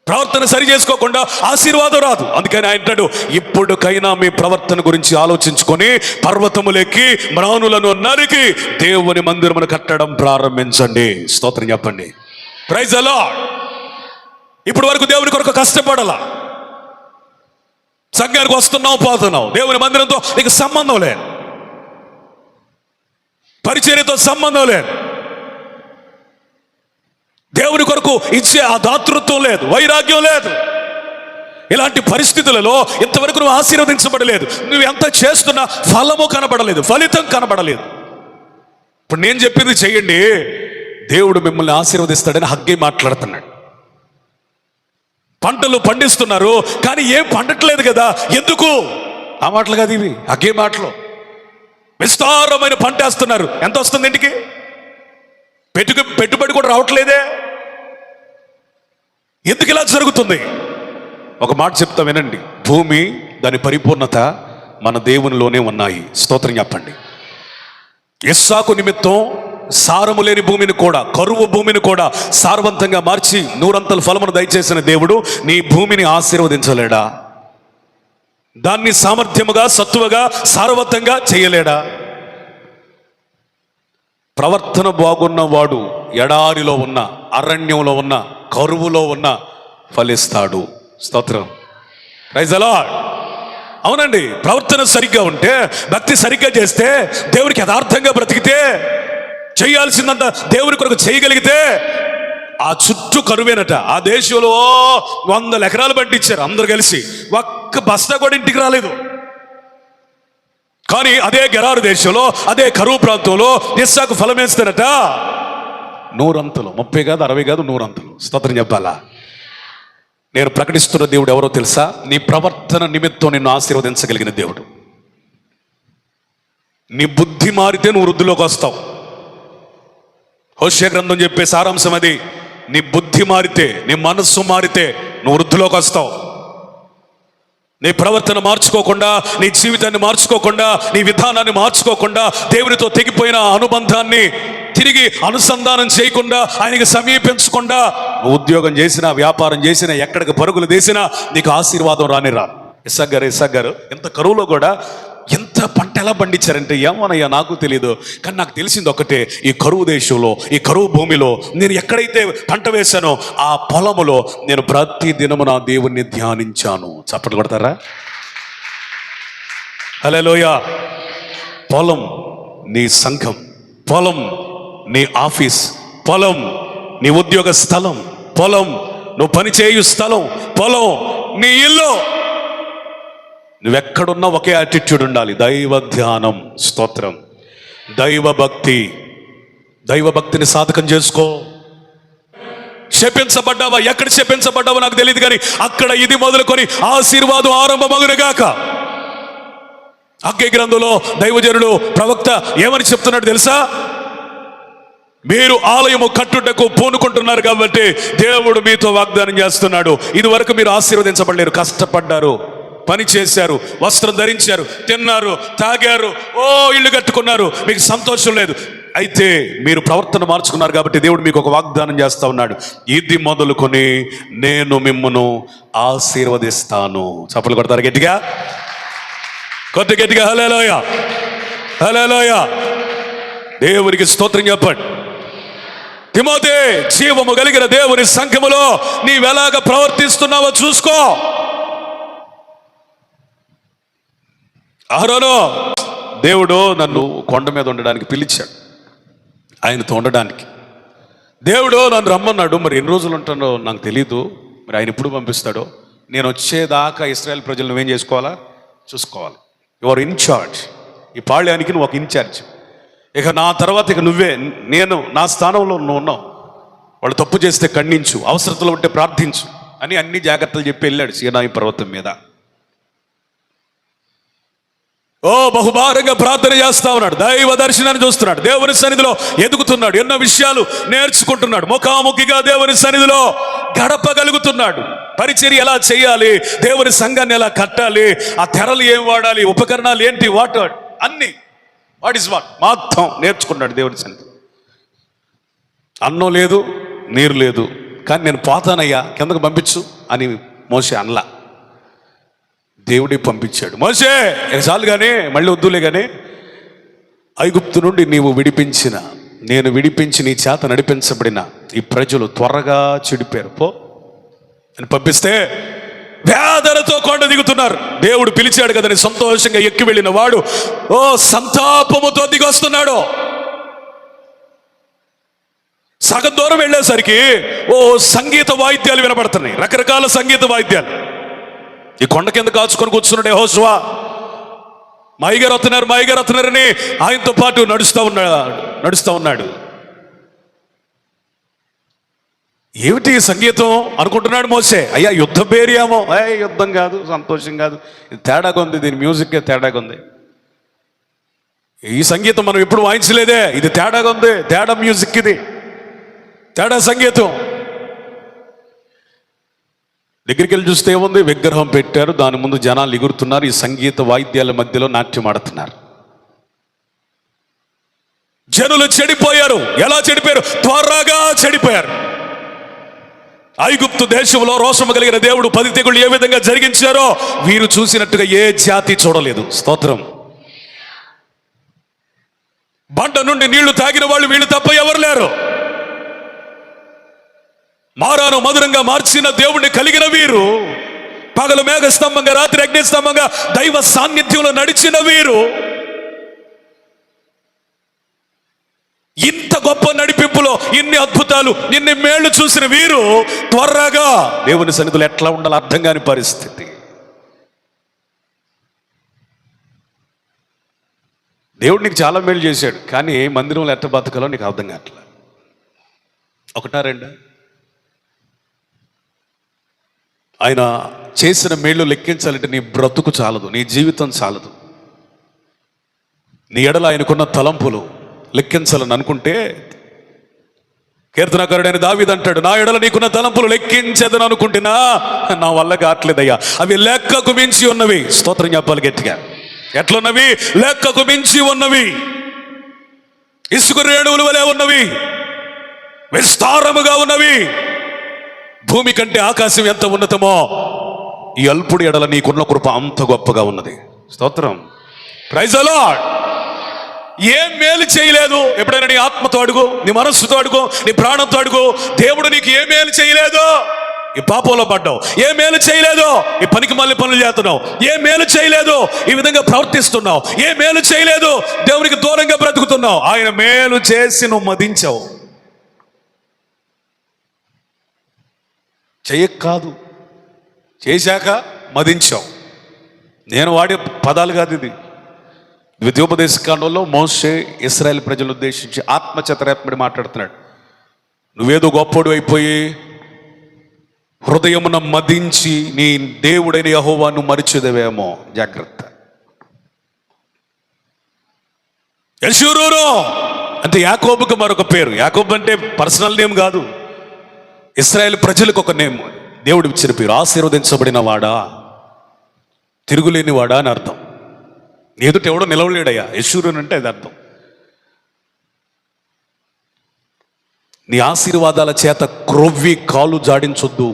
ప్రవర్తన సరి చేసుకోకుండా ఆశీర్వాదం రాదు. అందుకని ఆయన అంటాడు, ఇప్పటికైనా మీ ప్రవర్తన గురించి ఆలోచించుకొని పర్వతములెక్కి మ్రానులను నరికి దేవుని మందిరమును కట్టడం ప్రారంభించండి. స్తోత్రం చెప్పండి. Praise the lord. ఇప్పుడు వరకు దేవుని కొరకు కష్టపడాల, సంఘానికి వస్తున్నావు, పోతున్నావు, దేవుని మందిరంతో నీకు సంబంధం లేదు, పరిచర్యతో సంబంధం లేదు, దేవుని కొరకు ఇచ్చే ఆ దాతృత్వం లేదు, వైరాగ్యం లేదు. ఇలాంటి పరిస్థితులలో ఇంతవరకు నువ్వు ఆశీర్వదించబడలేదు. నువ్వు ఎంత చేస్తున్నా ఫలము కనబడలేదు, ఫలితం కనబడలేదు. ఇప్పుడు నేను చెప్పింది చెయ్యండి, దేవుడు మిమ్మల్ని ఆశీర్వదిస్తాడని హగ్గై మాట్లాడుతున్నాడు. పంటలు పండిస్తున్నారు, కానీ ఏం పండట్లేదు కదా, ఎందుకు? ఆ మాటలు కాదు ఇవి, అగే మాటలు. విస్తారమైన పంట వేస్తున్నారు, ఎంత వస్తుంది ఇంటికి? పెట్టుబడి కూడా రావట్లేదే. ఎందుకు ఇలా జరుగుతుంది? ఒక మాట చెప్తా వినండి. భూమి, దాని పరిపూర్ణత మన దేవునిలోనే ఉన్నాయి. స్తోత్రం చెప్పండి. ఇస్సాకు నిమిత్తం సారము లేని భూమిని కూడా, కరువు భూమిని కూడా సారవంతంగా మార్చి 100 ఫలమును దయచేసిన దేవుడు నీ భూమిని ఆశీర్వదించలేడా? దాన్ని సామర్థ్యముగా, సత్తువగా, సారవంతంగా చేయలేడా? ప్రవర్తన బాగున్నవాడు ఎడారిలో ఉన్న, అరణ్యంలో ఉన్న, కరువులో ఉన్న ఫలిస్తాడు. స్తోత్రం. Praise the lord. అవునండి, ప్రవర్తన సరిగ్గా ఉంటే, భక్తి సరిగ్గా చేస్తే, దేవునికి యథార్థంగా బ్రతికితే, చేయాల్సిందంతా దేవుని కొరకు చేయగలిగితే, ఆ చుట్టూ కరువేనట. ఆ దేశంలో 100 ఎకరాలు పండించారు అందరు కలిసి, ఒక్క బస్తా కూడా ఇంటికి రాలేదు. కానీ అదే గెరారు దేశంలో, అదే కరువు ప్రాంతంలో ఇస్సాకు ఫలం వేస్తారట 100 30 కాదు, 60 కాదు, 100. స్తోత్రం చెప్పాలా? నేను ప్రకటిస్తున్న దేవుడు ఎవరో తెలుసా? నీ ప్రవర్తన నిమిత్తం నిన్ను ఆశీర్వదించగలిగిన దేవుడు. నీ బుద్ధి మారితే నువ్వు వృద్ధిలోకి వస్తావు. హోషేయ గ్రంథం చెప్పే సారాంశం అది. నీ బుద్ధి మారితే, నీ మనస్సు మారితే నువ్వు వృద్ధిలోకి వస్తావు. నీ ప్రవర్తన మార్చుకోకుండా, నీ జీవితాన్ని మార్చుకోకుండా, నీ విధానాన్ని మార్చుకోకుండా, దేవునితో తెగిపోయిన అనుబంధాన్ని తిరిగి అనుసంధానం చేయకుండా, ఆయనకి సమీపించకుండా నువ్వు ఉద్యోగం చేసినా, వ్యాపారం చేసినా, ఎక్కడికి పరుగులు తీసినా నీకు ఆశీర్వాదం రానిరాదు. ఇస్సాకు గారు ఎంత కరువులో కూడా ఎంత పంట ఎలా పండించారంటే, ఏమోనయ్యా నాకు తెలియదు, కానీ నాకు తెలిసింది ఒకటే, ఈ కరువు దేశంలో, ఈ కరువు భూమిలో నేను ఎక్కడైతే పంట వేశానో ఆ పొలములో నేను ప్రతి దినము నా దేవుణ్ణి ధ్యానించాను. చప్పట్లు కొడతారా? హల్లెలూయా. పొలం నీ సంఘం, పొలం నీ ఆఫీస్, పొలం నీ ఉద్యోగ స్థలం, పొలం నువ్వు పనిచేయు స్థలం, పొలం నీ ఇల్లు. నువ్వెక్కడున్నా ఒకే యాటిట్యూడ్ ఉండాలి. దైవ ధ్యానం. స్తోత్రం. దైవభక్తిని సాధకం చేసుకో. శపించబడ్డావా? ఎక్కడ శపించబడ్డావో నాకు తెలియదు, కానీ అక్కడ ఇది మొదలుకొని ఆశీర్వాదం ఆరంభమగునుగాక. హగ్గై గ్రంథంలో దైవజనుడు ప్రవక్త ఏమని చెప్తున్నాడు తెలుసా? మీరు ఆలయము కట్టుటకు పూనుకుంటున్నారు కాబట్టి దేవుడు మీతో వాగ్దానం చేస్తున్నాడు, ఇది వరకు మీరు ఆశీర్వదించబడలేరు. కష్టపడ్డారు, పని చేశారు, వస్త్రం ధరించారు, తిన్నారు, తాగారు, ఇల్లు కట్టుకున్నారు, మీకు సంతోషం లేదు. అయితే మీరు ప్రవర్తన మార్చుకున్నారు కాబట్టి దేవుడు మీకు ఒక వాగ్దానం చేస్తా ఉన్నాడు. ఇది మొదలుకొని నేను మిమ్మును ఆశీర్వదిస్తాను. చప్పట్లు కొడతారు గట్టిగా, గట్టిగా. హల్లెలూయా, హల్లెలూయా. దేవునికి స్తోత్రం చెప్పండి. తిమోథీ, జీవము కలిగిన దేవుని సంఘములో నీవెలాగ ప్రవర్తిస్తున్నావో చూసుకో. అహరోను, దేవుడు నన్ను కొండ మీద ఉండడానికి పిలిచాడు, ఆయనతో ఉండడానికి. దేవుడు నన్ను రమ్మన్నాడు. మరి ఎన్ని రోజులు ఉంటానో నాకు తెలీదు, మరి ఆయన ఎప్పుడు పంపిస్తాడో. నేను వచ్చేదాకా ఇశ్రాయేల్ ప్రజలు నువ్వేం చేసుకోవాలా? చూసుకోవాలి. You are in charge. ఈ పాళ్యానికి నువ్వు ఒక ఇన్ఛార్జ్. ఇక నా తర్వాత నేను నా స్థానంలో నువ్వు ఉన్నావు. వాళ్ళు తప్పు చేస్తే ఖండించు, అవసరతలో ఉంటే ప్రార్థించు అని అన్ని జాగ్రత్తలు చెప్పి వెళ్ళాడు సీనాయి పర్వతం మీద. బహుభారంగా ప్రార్థన చేస్తా ఉన్నాడు, దైవ దర్శనాన్ని చూస్తున్నాడు, దేవుని సన్నిధిలో ఎదుగుతున్నాడు, ఎన్నో విషయాలు నేర్చుకుంటున్నాడు, ముఖాముఖిగా దేవుని సన్నిధిలో గడపగలుగుతున్నాడు. పరిచర్య ఎలా చేయాలి, దేవుని సంఘాన్ని ఎలా కట్టాలి, ఆ తెరలు ఏం వాడాలి, ఉపకరణాలు ఏంటి, అన్ని వాట్ ఈస్ వాట్ మొత్తం నేర్చుకున్నాడు దేవుని సన్నిధి. అన్నం లేదు, నీరు లేదు, కానీ నేను పోతానయ్యా కిందకు పంపించు అని మోషే అనలా. దేవుడే పంపించాడు. మోషే చాలు కానీ మళ్ళీ వద్దులే కానీ, ఐగుప్తు నుండి నేను విడిపించి నీ చేత నడిపించబడిన ఈ ప్రజలు త్వరగా చెడిపోయారు, పో అని పంపిస్తే వేదనతో కొండ దిగుతున్నారు. దేవుడు పిలిచాడు కదా, సంతోషంగా ఎక్కి వెళ్ళిన వాడు సంతాపముతో దిగొస్తున్నాడు. సగం దూరం వెళ్ళేసరికి సంగీత వాయిద్యాలు వినపడుతున్నాయి, రకరకాల సంగీత వాయిద్యాలు. ఈ కొండ కింద కాచుకొని కూర్చున్నాడు యెహోషువ. మాయిగారు వస్తున్నారని ఆయనతో పాటు నడుస్తూ ఉన్నాడు. ఏమిటి ఈ సంగీతం అనుకుంటున్నాడు మోసే. అయ్యా యుద్ధం పేరియామో, యుద్ధం కాదు, సంతోషం కాదు, ఇది తేడాగా ఉంది, దీని మ్యూజిక్ తేడాగా ఉంది. ఈ సంగీతం మనం ఎప్పుడు వాయించలేదే, ఇది తేడాగా ఉంది, తేడా మ్యూజిక్, ఇది తేడా సంగీతం. దగ్గరికి వెళ్ళి చూస్తే ఏముంది, విగ్రహం పెట్టారు, దాని ముందు జనాలు ఎగురుతున్నారు, ఈ సంగీత వాయిద్యాల మధ్యలో నాట్యం ఆడుతున్నారు. జనులు చెడిపోయారు. ఎలా చెడిపోయారు? త్వరగా చెడిపోయారు. ఐగుప్తు దేశంలో రోషము కలిగిన దేవుడు 10 తెగుళ్ళు ఏ విధంగా జరిగించారో వీరు చూసినట్టుగా ఏ జాతి చూడలేదు. స్తోత్రం. బండ నుండి నీళ్లు తాగిన వాళ్ళు వీళ్ళు తప్ప ఎవరు లేరు. మారాను మధురంగా మార్చిన దేవుణ్ణి కలిగిన వీరు, పగలు మేఘ స్తంభంగా రాత్రి అగ్ని స్తంభంగా దైవ సాన్నిధ్యంలో నడిచిన వీరు, ఇంత గొప్ప నడిపింపులో ఇన్ని అద్భుతాలు, ఇన్ని మేళ్లు చూసిన వీరు త్వరగా దేవుని సన్నిధిలో ఎట్లా ఉండాలో అర్థం కాని పరిస్థితి. దేవుడు నీకు చాలా మేలు చేశాడు, కానీ మందిరంలో ఎట్ట బతకాలో నీకు అర్థం కావట్లేదు. ఒకటా రెండా? ఆయన చేసిన మేళ్ళు లెక్కించాలంటే నీ బ్రతుకు చాలదు, నీ జీవితం చాలదు. నీ ఎడల ఆయనకున్న తలంపులు లెక్కించాలని అనుకుంటే, కీర్తనకారుడైన దావీదు అంటాడు, నా ఎడల నీకున్న తలంపులు లెక్కించదని అనుకుంటున్నా నా వల్ల కావట్లేదయ్యా, అవి లెక్కకు మించి ఉన్నవి. స్తోత్రం చెప్పాలి గట్టిగా. ఎట్లున్నవి? లెక్కకు మించి ఉన్నవి, ఇసుక రేణువుల వలె ఉన్నవి, విస్తారముగా ఉన్నవి. భూమి కంటే ఆకాశం ఎంత ఉన్నతమో ఈ అల్పుడి ఎడల నీకున్న కృప అంత గొప్పగా ఉన్నది. స్తోత్రం. Praise the lord. ఏం మేలు చేయలేదు. ఎప్పుడైనా నీ ఆత్మతో అడుగు, నీ మనస్సుతో అడుగు, నీ ప్రాణంతో అడుగు, దేవుడు నీకు ఏ మేలు చేయలేదు. ఈ పాపంలో పడ్డావు, ఏ మేలు చేయలేదు. ఈ పనికి మళ్ళీ పనులు చేస్తున్నావు, ఏ మేలు చేయలేదు. ఈ విధంగా ప్రవర్తిస్తున్నావు, ఏ మేలు చేయలేదు. దేవునికి దూరంగా బ్రతుకుతున్నావు. ఆయన మేలు చేసి నువ్వు మదించావు. చెయ్యక కాదు, చేశాక మదించావు. నేను వాడే పదాలు కాదు ఇది. ద్వితీయోపదేశ కాండంలో మోషే ఇశ్రాయేల్ ప్రజలను ఉద్దేశించి ఆత్మచేతరేత్మడి మాట్లాడుతున్నాడు. నువ్వేదో గొప్పోడు అయిపోయి హృదయమున మదించి నీ దేవుడైన యెహోవాను మరిచెదవేమో, జాగ్రత్త. యెషూరూను అంటే యాకోబుకు మరొక పేరు. యాకోబు అంటే పర్సనల్ నేమ్ కాదు, ఇశ్రాయేల్ ప్రజలకు ఒక నేమ్. దేవుడు ఇచ్చిన పేరు. ఆశీర్వదించబడిన వాడా, తిరుగులేని వాడా అని అర్థం. ఎదుట ఎవడో నిలవలేడయ్యా. యెషూరూను అంటే అది అర్థం. నీ ఆశీర్వాదాల చేత క్రొవ్వి కాలు జాడించొద్దు.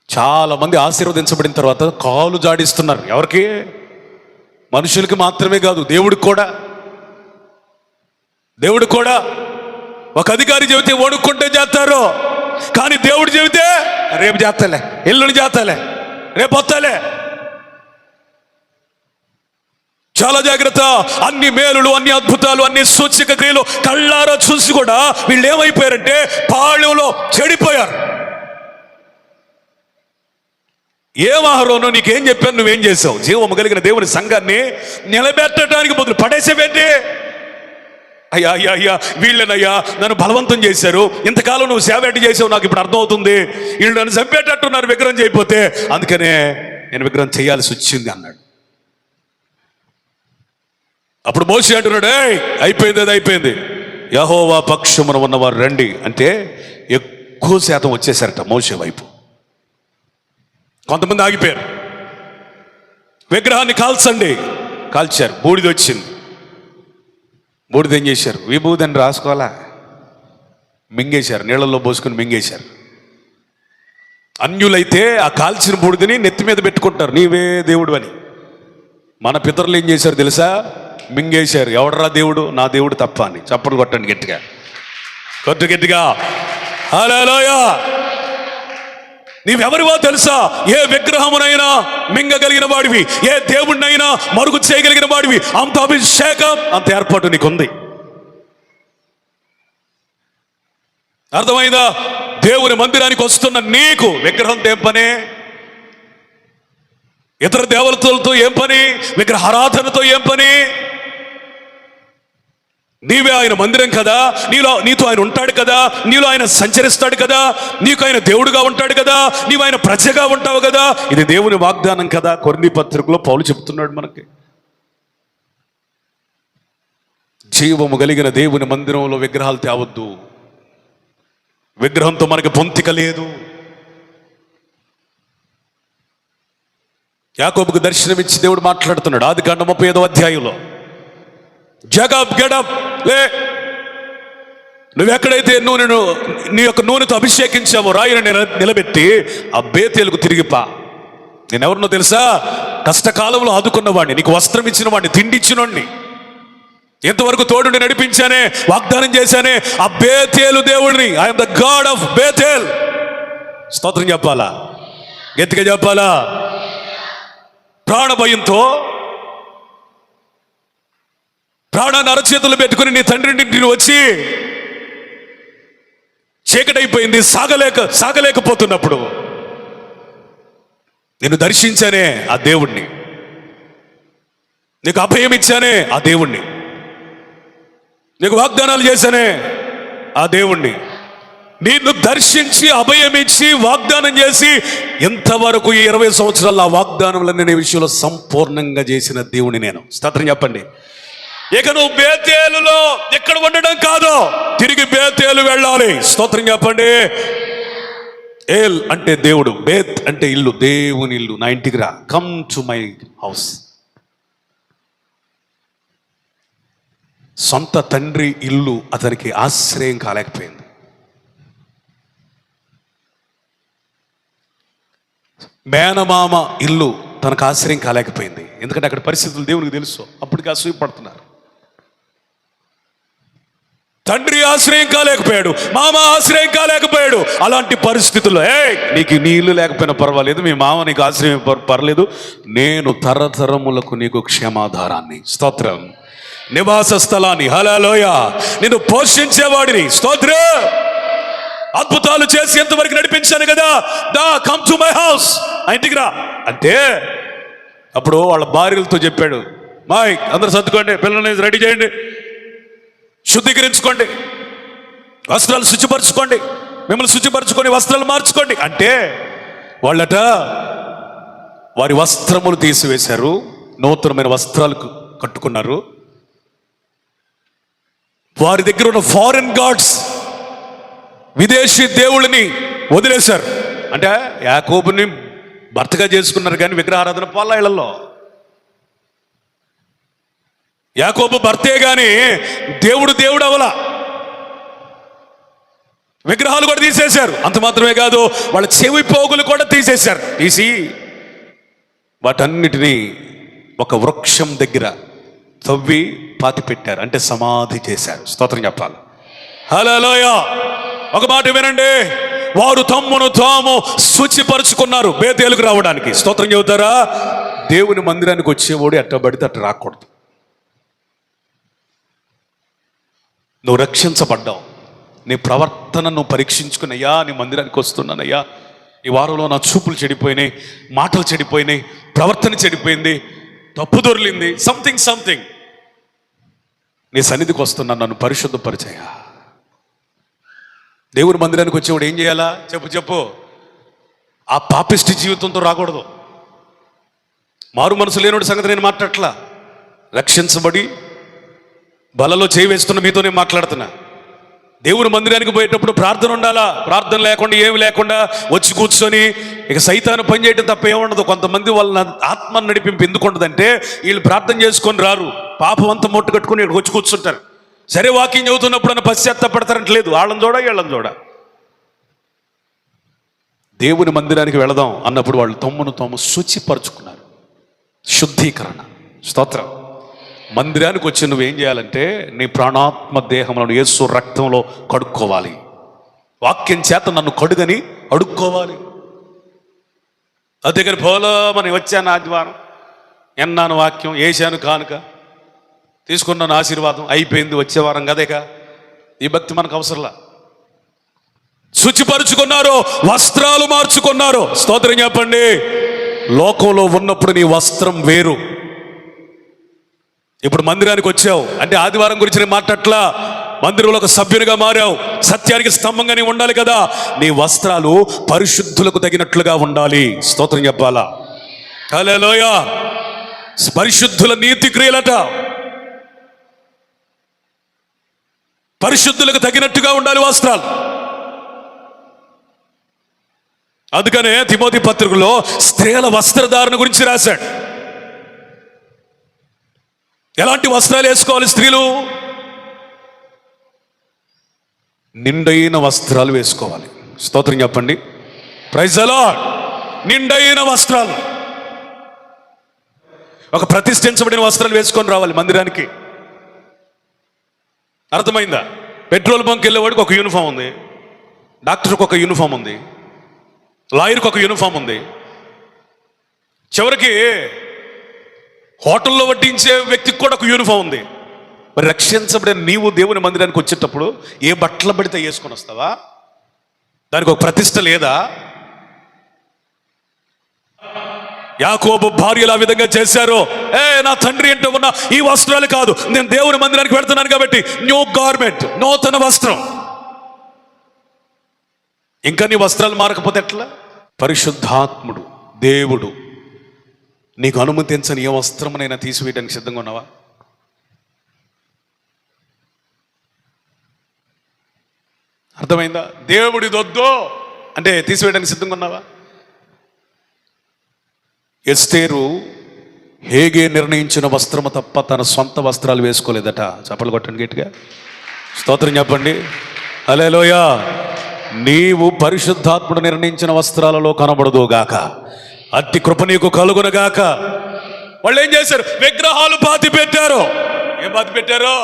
చాలా మంది ఆశీర్వదించబడిన తర్వాత కాలు జాడిస్తున్నారు. ఎవరికి? మనుషులకి మాత్రమే కాదు, దేవుడికి కూడా. దేవుడు కూడా ఒక అధికారి చెబితే వణుక్కుంటే చేస్తారు, కానీ దేవుడు చెబితే రేపు చేస్తాలే, ఎల్లుండి చేస్తాలే, రేపు వస్తాలే. చాలా జాగ్రత్త. అన్ని మేలులు, అన్ని అద్భుతాలు, అన్ని సూచక క్రియలు కళ్ళారా చూసి కూడా వీళ్ళు ఏమైపోయారంటే పాళెంలో చెడిపోయారు. ఏం ఆహారం నీకేం చెప్పాను, నువ్వేం చేసావు? జీవము కలిగిన దేవుని సంఘాన్ని నిలబెట్టడానికి బదులు పడేసేవేంటి? అయ్యా అయ్యా అయ్యా వీళ్ళనయ్యా నన్ను బలవంతం చేశారు, ఇంతకాలం నువ్వు సేవేట చేసావు, నాకు ఇప్పుడు అర్థమవుతుంది, వీళ్ళు నన్ను చంపేటట్టున్నారు విగ్రహం చేయకపోతే, అందుకనే నేను విగ్రహం చేయాల్సి వచ్చింది అన్నాడు. అప్పుడు మోషే అంటున్నాడు, అయిపోయింది, అది అయిపోయింది, యెహోవా పక్షమున ఉన్నవారు రండి అంటే ఎక్కువ శాతం వచ్చేసారట మోషే వైపు. కొంతమంది ఆగిపోయారు. విగ్రహాన్ని కాల్చండి, కాల్చారు, బూడిద వచ్చింది. బూడిద ఏం చేశారు? విభూదని రాసుకోవాలా, మింగేశారు, నీళ్ళల్లో పోసుకుని మింగేశారు. అన్యులైతే ఆ కాల్చిన బూడిదని నెత్తి మీద పెట్టుకుంటారు, నీవే దేవుడు అని. మన పితరులు ఏం చేశారు తెలుసా? మింగేశారు. ఎవడరా దేవుడు? నా దేవుడు తప్ప అని. చప్పుడు కొట్టండి గట్టిగా, కొట్టు గట్టిగా. హల్లెలూయా. నీవెవరివో తెలుసా? ఏ విగ్రహమునైనా మింగగలిగిన వాడివి, ఏ దేవుడినైనా మరుగు చేయగలిగిన వాడివి. అంత అభిషేకం, అంత ఏర్పాటు నీకుంది. అర్థమైందా? దేవుని మందిరానికి వస్తున్న నీకు విగ్రహంతో ఏం పని? ఇతర దేవతలతో ఏం పని? విగ్రహారాధనతో ఏం పని? నీవే ఆయన మందిరం కదా, నీతో ఆయన ఉంటాడు కదా, నీలో ఆయన సంచరిస్తాడు కదా, నీకు ఆయన దేవుడుగా ఉంటాడు కదా, నీవు ఆయన ప్రజగా ఉంటావు కదా. ఇది దేవుని వాగ్దానం కదా. కొరింథీ పత్రికలో పౌలు చెప్తున్నాడు మనకి. జీవము కలిగిన దేవుని మందిరంలో విగ్రహాలు తేవద్దు. విగ్రహంతో మనకి పొంతిక లేదు. యాకోబుకు దర్శనమిచ్చి దేవుడు మాట్లాడుతున్నాడు ఆదికాండం 35వ అధ్యాయంలో. జగబ్ గెడప్ లే, నువ్వెక్కడైతే నీ యొక్క నూనెతో అభిషేకించావో రాయిని నిలబెట్టి ఆ బేతేలుకు తిరిగిపా. నేనెవరినో తెలుసా? కష్టకాలంలో ఆదుకున్నవాడిని, నీకు వస్త్రం ఇచ్చిన వాడిని, తిండి ఇచ్చినోడిని, ఎంతవరకు తోడుని నడిపించానే, వాగ్దానం చేశానే ఆ బేతేలు దేవుడిని. I'm the God of Bethel. స్తోత్రం చెప్పాలా? గట్టిగా చెప్పాలా? ప్రాణ భయంతో ప్రాణాన్ని అరచేతులు పెట్టుకుని నీ తండ్రిని వచ్చి చీకటైపోయింది, సాగలేకపోతున్నప్పుడు నేను దర్శించానే ఆ దేవుణ్ణి, నీకు అభయం ఇచ్చానే ఆ దేవుణ్ణి, నీకు వాగ్దానాలు చేశానే ఆ దేవుణ్ణి, నిన్ను దర్శించి అభయమిచ్చి వాగ్దానం చేసి ఎంతవరకు ఈ 20 సంవత్సరాల ఆ వాగ్దానములన్నీ నీ విషయంలో సంపూర్ణంగా చేసిన దేవుని నేను. స్తోత్రం చెప్పండి. ఇక నువ్వు బేతేలులో ఎక్కడ ఉండడం కాదు, తిరిగి బేతేలు వెళ్ళాలి. స్తోత్రం చెప్పండి. ఏల్ అంటే దేవుడు, బేత్ అంటే ఇల్లు, దేవుని ఇల్లు. నా ఇంటికి రా, కమ్ టు మై హౌస్. సొంత తండ్రి ఇల్లు అతనికి ఆశ్రయం కాలేకపోయింది. మేనమామ ఇల్లు తనకు ఆశ్రయం కాలేకపోయింది. ఎందుకంటే అక్కడ పరిస్థితులు దేవునికి తెలుసు. అప్పటికి అసూయపడుతున్నారు. తండ్రి ఆశ్రయం కాలేకపోయాడు, మామ ఆశ్రయం కాలేకపోయాడు. అలాంటి పరిస్థితుల్లో నీకు నీ ఇల్లు లేకపోయినా పర్వాలేదు, మీ మామ నీకు ఆశ్రయం పర్లేదు, నేను తరతరములకు నీకు క్షేమాధారాన్ని, స్తోత్రం, నివాస స్థలాన్ని, హల్లెలూయా, నిన్ను పోషించేవాడిని, స్తోత్రం, అద్భుతాలు చేసి ఎంతవరకు నడిపించాను కదా, దా కమ్ టు మై హౌస్, ఆ ఇంటికి రా అంటే. అప్పుడు వాళ్ళ భార్యలతో చెప్పాడు, మాయ్ అందరు సర్దుకోండి, పిల్లల్ని రెడీ చేయండి, శుద్ధీకరించుకోండి, వస్త్రాలు శుచిపరచుకోండి, మిమ్మల్ని శుచిపరచుకొని వస్త్రాలు మార్చుకోండి అంటే వాళ్ళట వారి వస్త్రములు తీసివేశారు, నూతనమైన వస్త్రాలు కట్టుకున్నారు. వారి దగ్గర ఉన్న ఫారిన్ గాడ్స్, విదేశీ దేవుళ్ళని వదిలేశారు. అంటే యాకోబుని భర్తగా చేసుకున్నారు కానీ విగ్రహారాధన పోలా ఇళ్లలో. యాకోబు భర్తే గాని దేవుడు అవలా. విగ్రహాలు కూడా తీసేశారు. అంత మాత్రమే కాదు, వాళ్ళ చెవి పోగులు కూడా తీసేశారు. తీసి వాటన్నిటినీ ఒక వృక్షం దగ్గర తవ్వి పాతి పెట్టారు, అంటే సమాధి చేశారు. స్తోత్రం చెప్పాలి. హల్లెలూయా. ఒక మాట వినండి, వారు తమ్మును తాము శుచిపరుచుకున్నారు బేతేలుకు రావడానికి. స్తోత్రం చెబుతారా? దేవుని మందిరానికి వచ్చేవాడు ఎట్టబడితే అట్ట రాకూడదు. నువ్వు రక్షించబడ్డావు, నీ ప్రవర్తన నువ్వు పరీక్షించుకున్నయ్యా, నీ మందిరానికి వస్తున్నానయ్యా, ఈ వారంలో నా చూపులు చెడిపోయినాయి, మాటలు చెడిపోయినాయి, ప్రవర్తన చెడిపోయింది, తప్పు దొర్లింది, సంథింగ్, నీ సన్నిధికి వస్తున్నాను, నన్ను పరిశుద్ధపరిచయ్యా. దేవుని మందిరానికి వచ్చేవాడు ఏం చేయాలా? చెప్పు. ఆ పాపిష్టి జీవితంతో రాకూడదు. మారు మనసు లేనివాడి సంగతి నేను మాట్లాడట్లా. రక్షించబడి బలలో చేయి వేస్తున్న మీతో నేను మాట్లాడుతున్నా. దేవుని మందిరానికి పోయేటప్పుడు ప్రార్థన ఉండాలా. ప్రార్థన లేకుండా ఏమి లేకుండా వచ్చి కూర్చొని ఇక సైతాను పని చేయడం తప్ప ఏముండదు. కొంతమంది వాళ్ళ ఆత్మను నడిపింపు ఎందుకు ఉండదంటే, వీళ్ళు ప్రార్థన చేసుకొని రారు, పాపం అంతా మొట్టు కట్టుకొని ఇక్కడికి వచ్చి కూర్చుంటారు. సరే వాకింగ్ చదువుతున్నప్పుడు అన్న పశ్చాత్తపడతారంటలేదు, వాళ్ళని వీళ్ళని దేవుని మందిరానికి వెళదాం అన్నప్పుడు వాళ్ళు తాము శుచిపరుచుకున్నారు. శుద్ధీకరణ. స్తోత్రం. మందిరానికి వచ్చి నువ్వేం చేయాలంటే నీ ప్రాణాత్మ దేహములను యేసు రక్తంలో కడుక్కోవాలి. వాక్యం చేత నన్ను కడుగని అడుక్కోవాలి. అంతేగాని పోలోమని వచ్చాను ఆదివారం, ఎన్నాను వాక్యం, వేసాను కానుక, తీసుకున్నాను ఆశీర్వాదం, అయిపోయింది, వచ్చే వారం కదేక. ఈ భక్తి మనకు అవసరంలా. శుచిపరుచుకున్నారు, వస్త్రాలు మార్చుకున్నారు. స్తోత్రం చెప్పండి. లోకంలో ఉన్నప్పుడు నీ వస్త్రం వేరు, ఇప్పుడు మందిరానికి వచ్చావు అంటే ఆదివారం గురించి నేను మాట్లాడట్లా, మందిరంలో ఒక సభ్యునిగా మారావు, సత్యానికి స్తంభంగా నీ ఉండాలి కదా. నీ వస్త్రాలు పరిశుద్ధులకు తగినట్లుగా ఉండాలి. స్తోత్రం చెప్పాలా? హల్లెలూయా. పరిశుద్ధుల నీతి క్రియలట పరిశుద్ధులకు తగినట్టుగా ఉండాలి వస్త్రాలు. అందుకనే తిమోతి పత్రికలో స్త్రీల వస్త్రధారణ గురించి రాశాడు. ఎలాంటి వస్త్రాలు వేసుకోవాలి స్త్రీలు? నిండైన వస్త్రాలు వేసుకోవాలి. స్తోత్రం చెప్పండి. Praise the lord. నిండైన వస్త్రాలు, ఒక ప్రతిష్ఠించబడిన వస్త్రాలు వేసుకొని రావాలి మందిరానికి. అర్థమైందా? పెట్రోల్ బంక్ వెళ్ళేవాడికి ఒక యూనిఫామ్ ఉంది, డాక్టర్కి ఒక యూనిఫామ్ ఉంది, లాయర్కి ఒక యూనిఫామ్ ఉంది, చివరికి హోటల్లో వడ్డించే వ్యక్తికి కూడా ఒక యూనిఫామ్ ఉంది. మరి రక్షించబడిన నీవు దేవుని మందిరానికి వచ్చేటప్పుడు ఏ బట్టలు పడితే వేసుకొని వస్తావా? దానికి ఒక ప్రతిష్ట లేదా? యాకోబు భార్యలు ఆ విధంగా చేశారు. నా తండ్రి ఏంటో ఉన్న ఈ వస్త్రాలు కాదు, నేను దేవుని మందిరానికి వెళ్తున్నాను కాబట్టి న్యూ గార్మెంట్, నూతన వస్త్రం. ఇంకా నీ వస్త్రాలు మారకపోతే ఎట్లా? పరిశుద్ధాత్ముడు దేవుడు నీకు అనుమతించని ఏ వస్త్రమునైనా తీసివేయడానికి సిద్ధంగా ఉన్నావా? అర్థమైందా? దేవుడిది వద్దు అంటే తీసివేయడానికి సిద్ధంగా ఉన్నావా? ఎస్తేరు హేగే నిర్ణయించిన వస్త్రము తప్ప తన సొంత వస్త్రాలు వేసుకోలేదట. చప్పలు కొట్టండి గట్టిగా. స్తోత్రం చెప్పండి. హల్లెలూయా. నీవు పరిశుద్ధాత్ముడు నిర్ణయించిన వస్త్రాలలో కనబడదుగాక, అట్టి కృప నీకు కలుగునగాక. వాళ్ళు ఏం చేశారు? విగ్రహాలు పాతి పెట్టారు. ఏం పాతి పెట్టారు?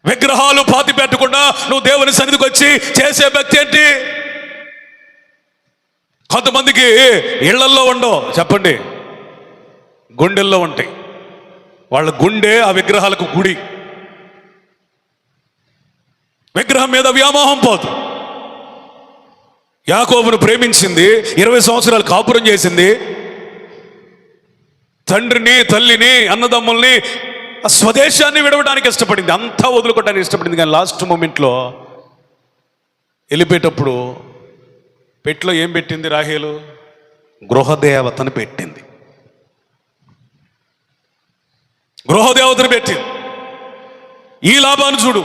విగ్రహాలు పాతి పెట్టకుండా నువ్వు దేవుని సన్నిధికి వచ్చి చేసే భక్తి ఏంటి? కొంతమందికి ఇళ్లల్లో ఉండవు, చెప్పండి, గుండెల్లో ఉంటాయి. వాళ్ళ గుండె ఆ విగ్రహాలకు గుడి. విగ్రహం మీద వ్యామోహం పోదు. యాకోబును ప్రేమించింది, 20 సంవత్సరాలు కాపురం చేసింది, తండ్రిని తల్లిని అన్నదమ్ముల్ని స్వదేశాన్ని విడవడానికి ఇష్టపడింది, అంతా వదులుకోవడానికి ఇష్టపడింది. కానీ లాస్ట్ మూమెంట్లో వెళ్ళిపోయేటప్పుడు పెట్లో ఏం పెట్టింది రాహేలు? గృహదేవతను పెట్టింది. గృహదేవతను పెట్టింది. ఈ లాభాన్ని చూడు,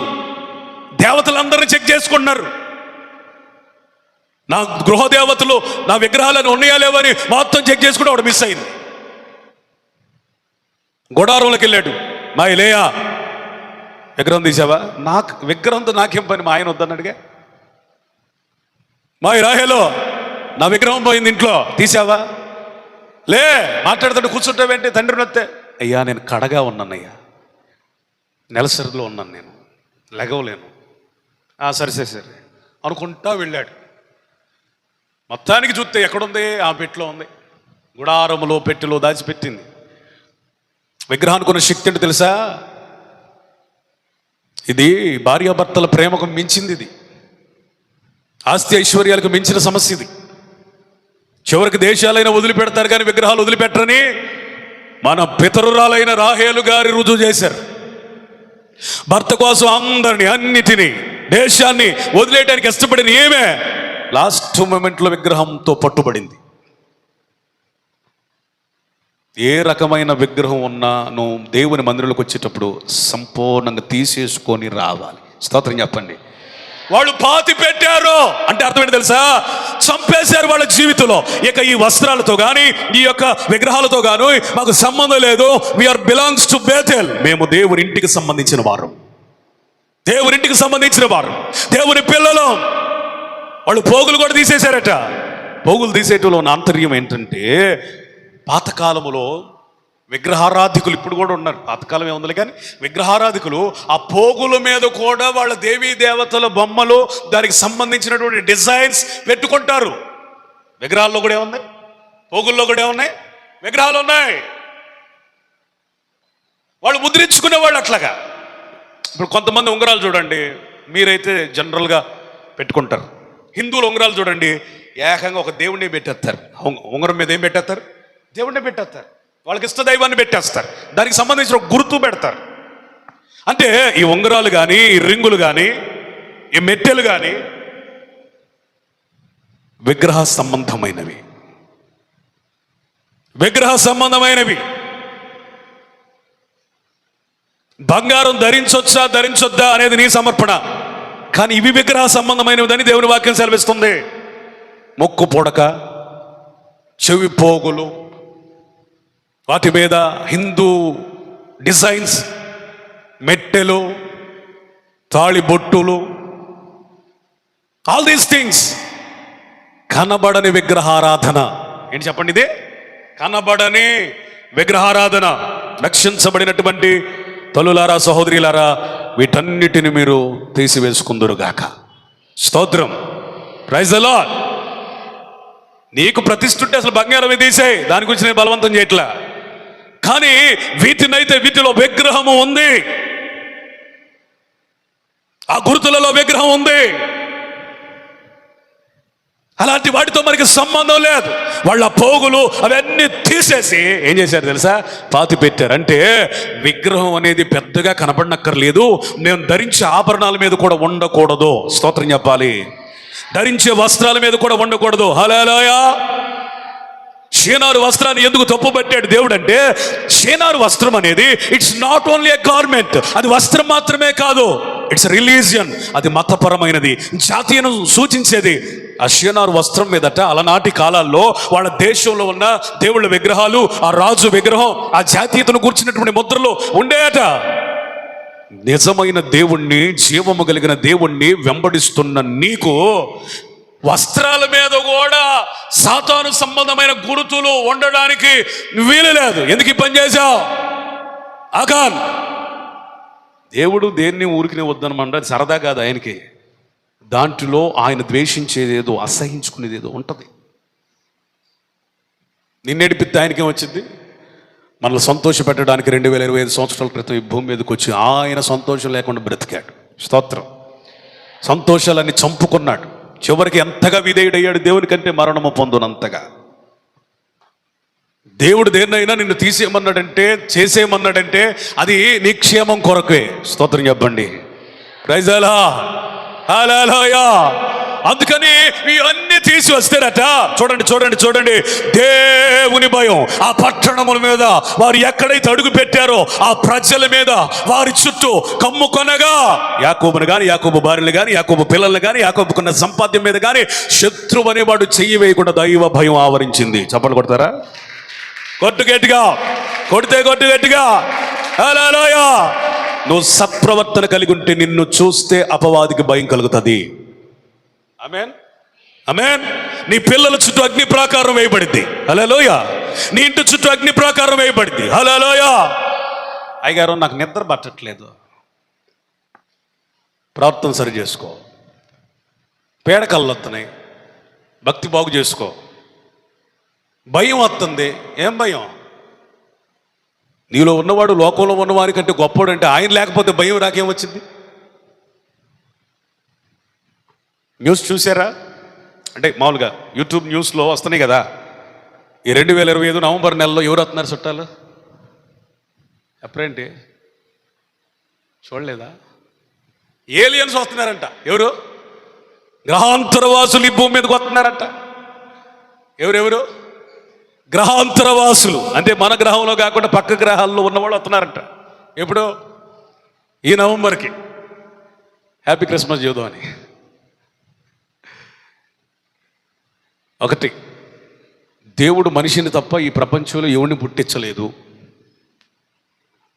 దేవతలందరినీ చెక్ చేసుకుంటున్నారు. నా గృహదేవతలు నా విగ్రహాలను ఉన్నాయా లేవని మొత్తం చెక్ చేసుకుంటే వాడు మిస్ అయింది. గోడారంలోకి వెళ్ళాడు. మా ఇలేయా విగ్రహం తీసావా? నాకు విగ్రహంతో నాకేం పని, మా ఆయన వద్దన్నాడుగా. మా రాహేలో నా విగ్రహం పోయింది, ఇంట్లో తీసావా? లే, మాట్లాడుతుంటే కూర్చుంటావేంటి? తండ్రిని వస్తే, అయ్యా నేను కడగా ఉన్నానయ్యా, నెలసరిలో ఉన్నాను, నేను లెగవలేను. సరే సరే సరే అనుకుంటా వెళ్ళాడు. మొత్తానికి చూస్తే ఎక్కడుంది? ఆ పెట్టెలో ఉంది, గుడారములో పెట్టెలో దాచిపెట్టింది. విగ్రహానికి ఉన్న శక్తి ఏంటో తెలుసా? ఇది భార్యాభర్తల ప్రేమకు మించింది, ఇది ఆస్తి ఐశ్వర్యాలకు మించిన సమస్య ఇది. చివరికి దేశాలైనా వదిలిపెడతారు కానీ విగ్రహాలు వదిలిపెట్టరని మన పితరురాలైన రాహేలు గారి రుజువు చేశారు. భర్త కోసం అందరినీ, అన్నిటినీ, దేశాన్ని వదిలేయడానికి ఇష్టపడిన ఏమే లాస్ట్ మూమెంట్లో విగ్రహంతో పట్టుబడింది. ఏ రకమైన విగ్రహం ఉన్నా నువ్వు దేవుని మందిరంలోకి వచ్చేటప్పుడు సంపూర్ణంగా తీసేసుకొని రావాలి. స్తోత్రం చెప్పండి. వాళ్ళు పాతి పెట్టారు అంటే అర్థం ఏంటి తెలుసా? చంపేశారు వాళ్ళ జీవితంలో. ఇక ఈ వస్త్రాలతో కానీ ఈ యొక్క విగ్రహాలతో కానీ మాకు సంబంధం లేదు. We are belongs to Bethel. మేము దేవుని ఇంటికి సంబంధించిన వారు, దేవునింటికి సంబంధించిన వారు, దేవుని పిల్లలు. వాళ్ళు పోగులు కూడా తీసేశారట. పోగులు తీసేటలో ఉన్న ఆంతర్యం ఏంటంటే, పాతకాలములో విగ్రహారాధికులు ఇప్పుడు కూడా ఉన్నారు, పాతకాలం ఏముంది కానీ విగ్రహారాధికులు ఆ పోగుల మీద కూడా వాళ్ళ దేవీ దేవతల బొమ్మలు, దానికి సంబంధించినటువంటి డిజైన్స్ పెట్టుకుంటారు. విగ్రహాల్లో కూడా ఏమున్నాయి? పోగుల్లో కూడా ఏమున్నాయి? విగ్రహాలు ఉన్నాయి. వాళ్ళు ముద్రించుకునే వాళ్ళు అట్లాగా. ఇప్పుడు కొంతమంది ఉంగరాలు చూడండి, మీరైతే జనరల్గా పెట్టుకుంటారు. హిందువులు ఉంగరాలు చూడండి, ఏకంగా ఒక దేవుడిని పెట్టేస్తారు. ఉంగరం మీద ఏం పెట్టేస్తారు? దేవుడిని పెట్టేస్తారు. వాళ్ళకి ఇష్ట దైవాన్ని పెట్టేస్తారు, దానికి సంబంధించిన ఒక గుర్తు పెడతారు. అంటే ఈ ఉంగరాలు కానీ, ఈ రింగులు కానీ, ఈ మెట్టెలు కానీ విగ్రహ సంబంధమైనవి, విగ్రహ సంబంధమైనవి. బంగారం ధరించొచ్చా ధరించొద్దా అనేది నీ సమర్పణ, కానీ ఇవి విగ్రహ సంబంధమైనదని దేవుని వాక్యం సెలవిస్తుంది. ముక్కు పొడక, చెవి పోగులు, వాటి మీద హిందూ డిజైన్స్, మెట్టెలు, తాళి బొట్టులు, ఆల్ దీస్ థింగ్స్ కనబడని విగ్రహారాధన. ఏంటి చెప్పండి, ఇదే కనబడని విగ్రహారాధన. రక్షించబడినటువంటి తల్లులారా, సహోదరులారా, వీటన్నిటిని మీరు తీసివేసుకుందురుగాక. స్తోత్రం, ప్రైజ్ ది లార్డ్. నీకు ప్రతిష్ఠ ఉంటే అసలు బంగారం తీసేయి, దాని గురించి నేను బలవంతం చేయట్లా. కానీ వీటినైతే, వీటిలో విగ్రహము ఉంది, ఆ గుర్తులలో విగ్రహం ఉంది. అలాంటి వాటితో మనకి సంబంధం లేదు. వాళ్ళ పోగులు అవన్నీ తీసేసి ఏం చేశారు తెలుసా, పాతి పెట్టారు. అంటే విగ్రహం అనేది పెద్దగా కనపడనక్కర్లేదు, మేము ధరించే ఆభరణాల మీద కూడా ఉండకూడదు. స్తోత్రం చెప్పాలి. ధరించే వస్త్రాల మీద కూడా ఉండకూడదు. హల్లెలూయా. షీనారు వస్త్రాన్ని ఎందుకు తప్పు పట్టాడు దేవుడు అంటే, షీనారు వస్త్రం అనేది it's not only a garment, అది వస్త్రం మాత్రమే కాదు, ఇట్స్ రిలీజియన్, అది మతపరమైనది, జాతీయను సూచించేది. ఆ షీనారు వస్త్రం మీదట అలనాటి కాలాల్లో వాళ్ళ దేశంలో ఉన్న దేవుళ్ళ విగ్రహాలు, ఆ రాజు విగ్రహం, ఆ జాతీయతను కూర్చున్నటువంటి ముద్రలు ఉండేట. నిజమైన దేవుణ్ణి, జీవము కలిగిన దేవుణ్ణి వెంబడిస్తున్న నీకు వస్త్రాల మీద కూడా సాతాను సంబంధమైన గుర్తులు ఉండడానికి వీలు లేదు. ఎందుకు ఈ పని చేశావు ఆకాన్? దేవుడు దేన్ని ఊరికి వద్దనమాట, సరదా కాదు ఆయనకి. దాంట్లో ఆయన ద్వేషించేదేదో, అసహించుకునేదేదో ఉంటుంది. నిన్నెడిపితే ఆయనకేం వచ్చింది? మనల్ని సంతోష పెట్టడానికి 2025 సంవత్సరాల క్రితం ఈ భూమి మీదకి వచ్చి ఆయన సంతోషం లేకుండా బ్రతికాడు. స్తోత్రం. సంతోషాలన్నీ చంపుకున్నాడు. చివరికి ఎంతగా విధేయుడయ్యాడు దేవుని కంటే మరణము పొందునంతగా. దేవుడు దేన్నైనా నిన్ను తీసేయమన్నాడంటే, చేసేయమన్నాడంటే అది నీ క్షేమం కొరకే. స్తోత్రం చెప్పండి. Praise the lord. హల్లెలూయా. అందుకని ఇవన్నీ తీసి వస్తారట. చూడండి చూడండి చూడండి, దేవుని భయం ఆ పట్టణముల మీద, వారు ఎక్కడైతే అడుగు పెట్టారో ఆ ప్రజల మీద, వారి చుట్టూ కమ్ముకొనగా, యాకోబును కానీ, యాకోబు భార్యలు కానీ, యాకోబు పిల్లలు కానీ, యాకోబుకున్న సంపాద్యం మీద కానీ శత్రువు అనేవాడు చెయ్యి వేయకుండా దైవ భయం ఆవరించింది. చప్పట్లు కొడతారా? కొట్టు గట్టిగా, కొడితే కొట్టు గట్టిగా. హల్లెలూయా. నువ్వు సత్ప్రవర్తన కలిగి ఉంటే నిన్ను చూస్తే అపవాదికి భయం కలుగుతుంది. ఆమేన్, ఆమేన్. నీ పిల్లల చుట్టూ అగ్ని ప్రాకారం వేయబడింది. హల్లెలూయా. నీ ఇంటి చుట్టూ అగ్ని ప్రాకారం వేయబడింది. హల్లెలూయా. అయ్యగారు నాకు నిద్ర పట్టట్లేదు, ప్రార్థన సరి చేసుకో. పేడ కళ్ళు వస్తున్నాయి, భక్తి బాగు చేసుకో. భయం వస్తుంది, ఏం భయం? నీలో ఉన్నవాడు లోకంలో ఉన్నవారి కంటే గొప్పవాడు అంటే ఆయన లేకపోతే భయం రాకేం వచ్చింది? న్యూస్ చూసారా? అంటే మామూలుగా యూట్యూబ్ న్యూస్లో వస్తున్నాయి కదా, ఈ 2025 నవంబర్ నెలలో ఎవరు వస్తున్నారు చుట్టాలు? ఎప్పుడేంటి చూడలేదా? ఏలియన్స్ వస్తున్నారంట. ఎవరు? గ్రహాంతరవాసులు ఈ భూమి మీదకి వస్తున్నారంట. ఎవరెవరు? గ్రహాంతరవాసులు. అంటే మన గ్రహంలో కాకుండా పక్క గ్రహాల్లో ఉన్నవాళ్ళు వస్తున్నారంట. ఎప్పుడు? ఈ నవంబర్కి. హ్యాపీ క్రిస్మస్ చూద్దామని. ఒకటి, దేవుడు మనిషిని తప్ప ఈ ప్రపంచంలో ఎవరిని పుట్టించలేదు.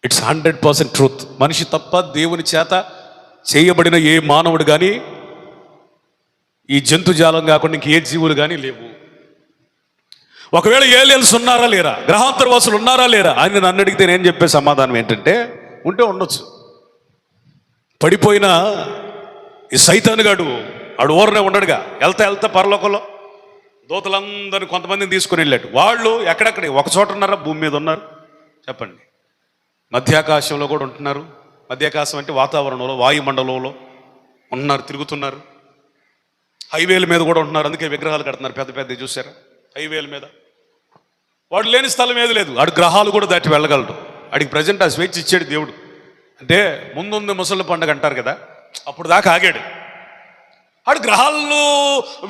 It's 100% truth. మనిషి తప్ప దేవుని చేత చేయబడిన ఏ మానవుడు కానీ, ఈ జంతుజాలం కాకుండా ఇంక ఏ జీవులు కానీ లేవు. ఒకవేళ ఏలియన్స్ ఉన్నారా లేరా, గ్రహాంతరవాసులు ఉన్నారా లేరా అని నన్ను అడిగితే నేను చెప్పే సమాధానం ఏంటంటే, ఉంటే ఉండొచ్చు. పడిపోయిన ఈ సైతానుగాడు ఆడు ఊరనే ఉండడుగా, వెళ్తా వెళ్తా పరలోకంలో దూతలందరినీ కొంతమందిని తీసుకుని వెళ్ళాడు. వాళ్ళు ఎక్కడెక్కడ ఒక చోట ఉన్నారా? భూమి మీద ఉన్నారు. చెప్పండి. మధ్యాకాశంలో కూడా ఉంటున్నారు. మధ్యాకాశం అంటే వాతావరణంలో, వాయుమండలంలో ఉన్నారు, తిరుగుతున్నారు. హైవేల మీద కూడా ఉంటున్నారు. అందుకే విగ్రహాలు కడుతున్నారు పెద్ద పెద్దవి, చూసారా? హైవేల మీద వాడు లేని స్థలం ఏది లేదు. ఆడు గ్రహాలు కూడా దాటి వెళ్ళగలడు. ఆడికి ప్రజెంట్ ఆ స్వేచ్ఛ ఇచ్చాడు దేవుడు. అంటే ముందుంది ముసలి పండుగ అంటారు కదా, అప్పుడు దాకా ఆగాడు. ఆడు గ్రహాల్లో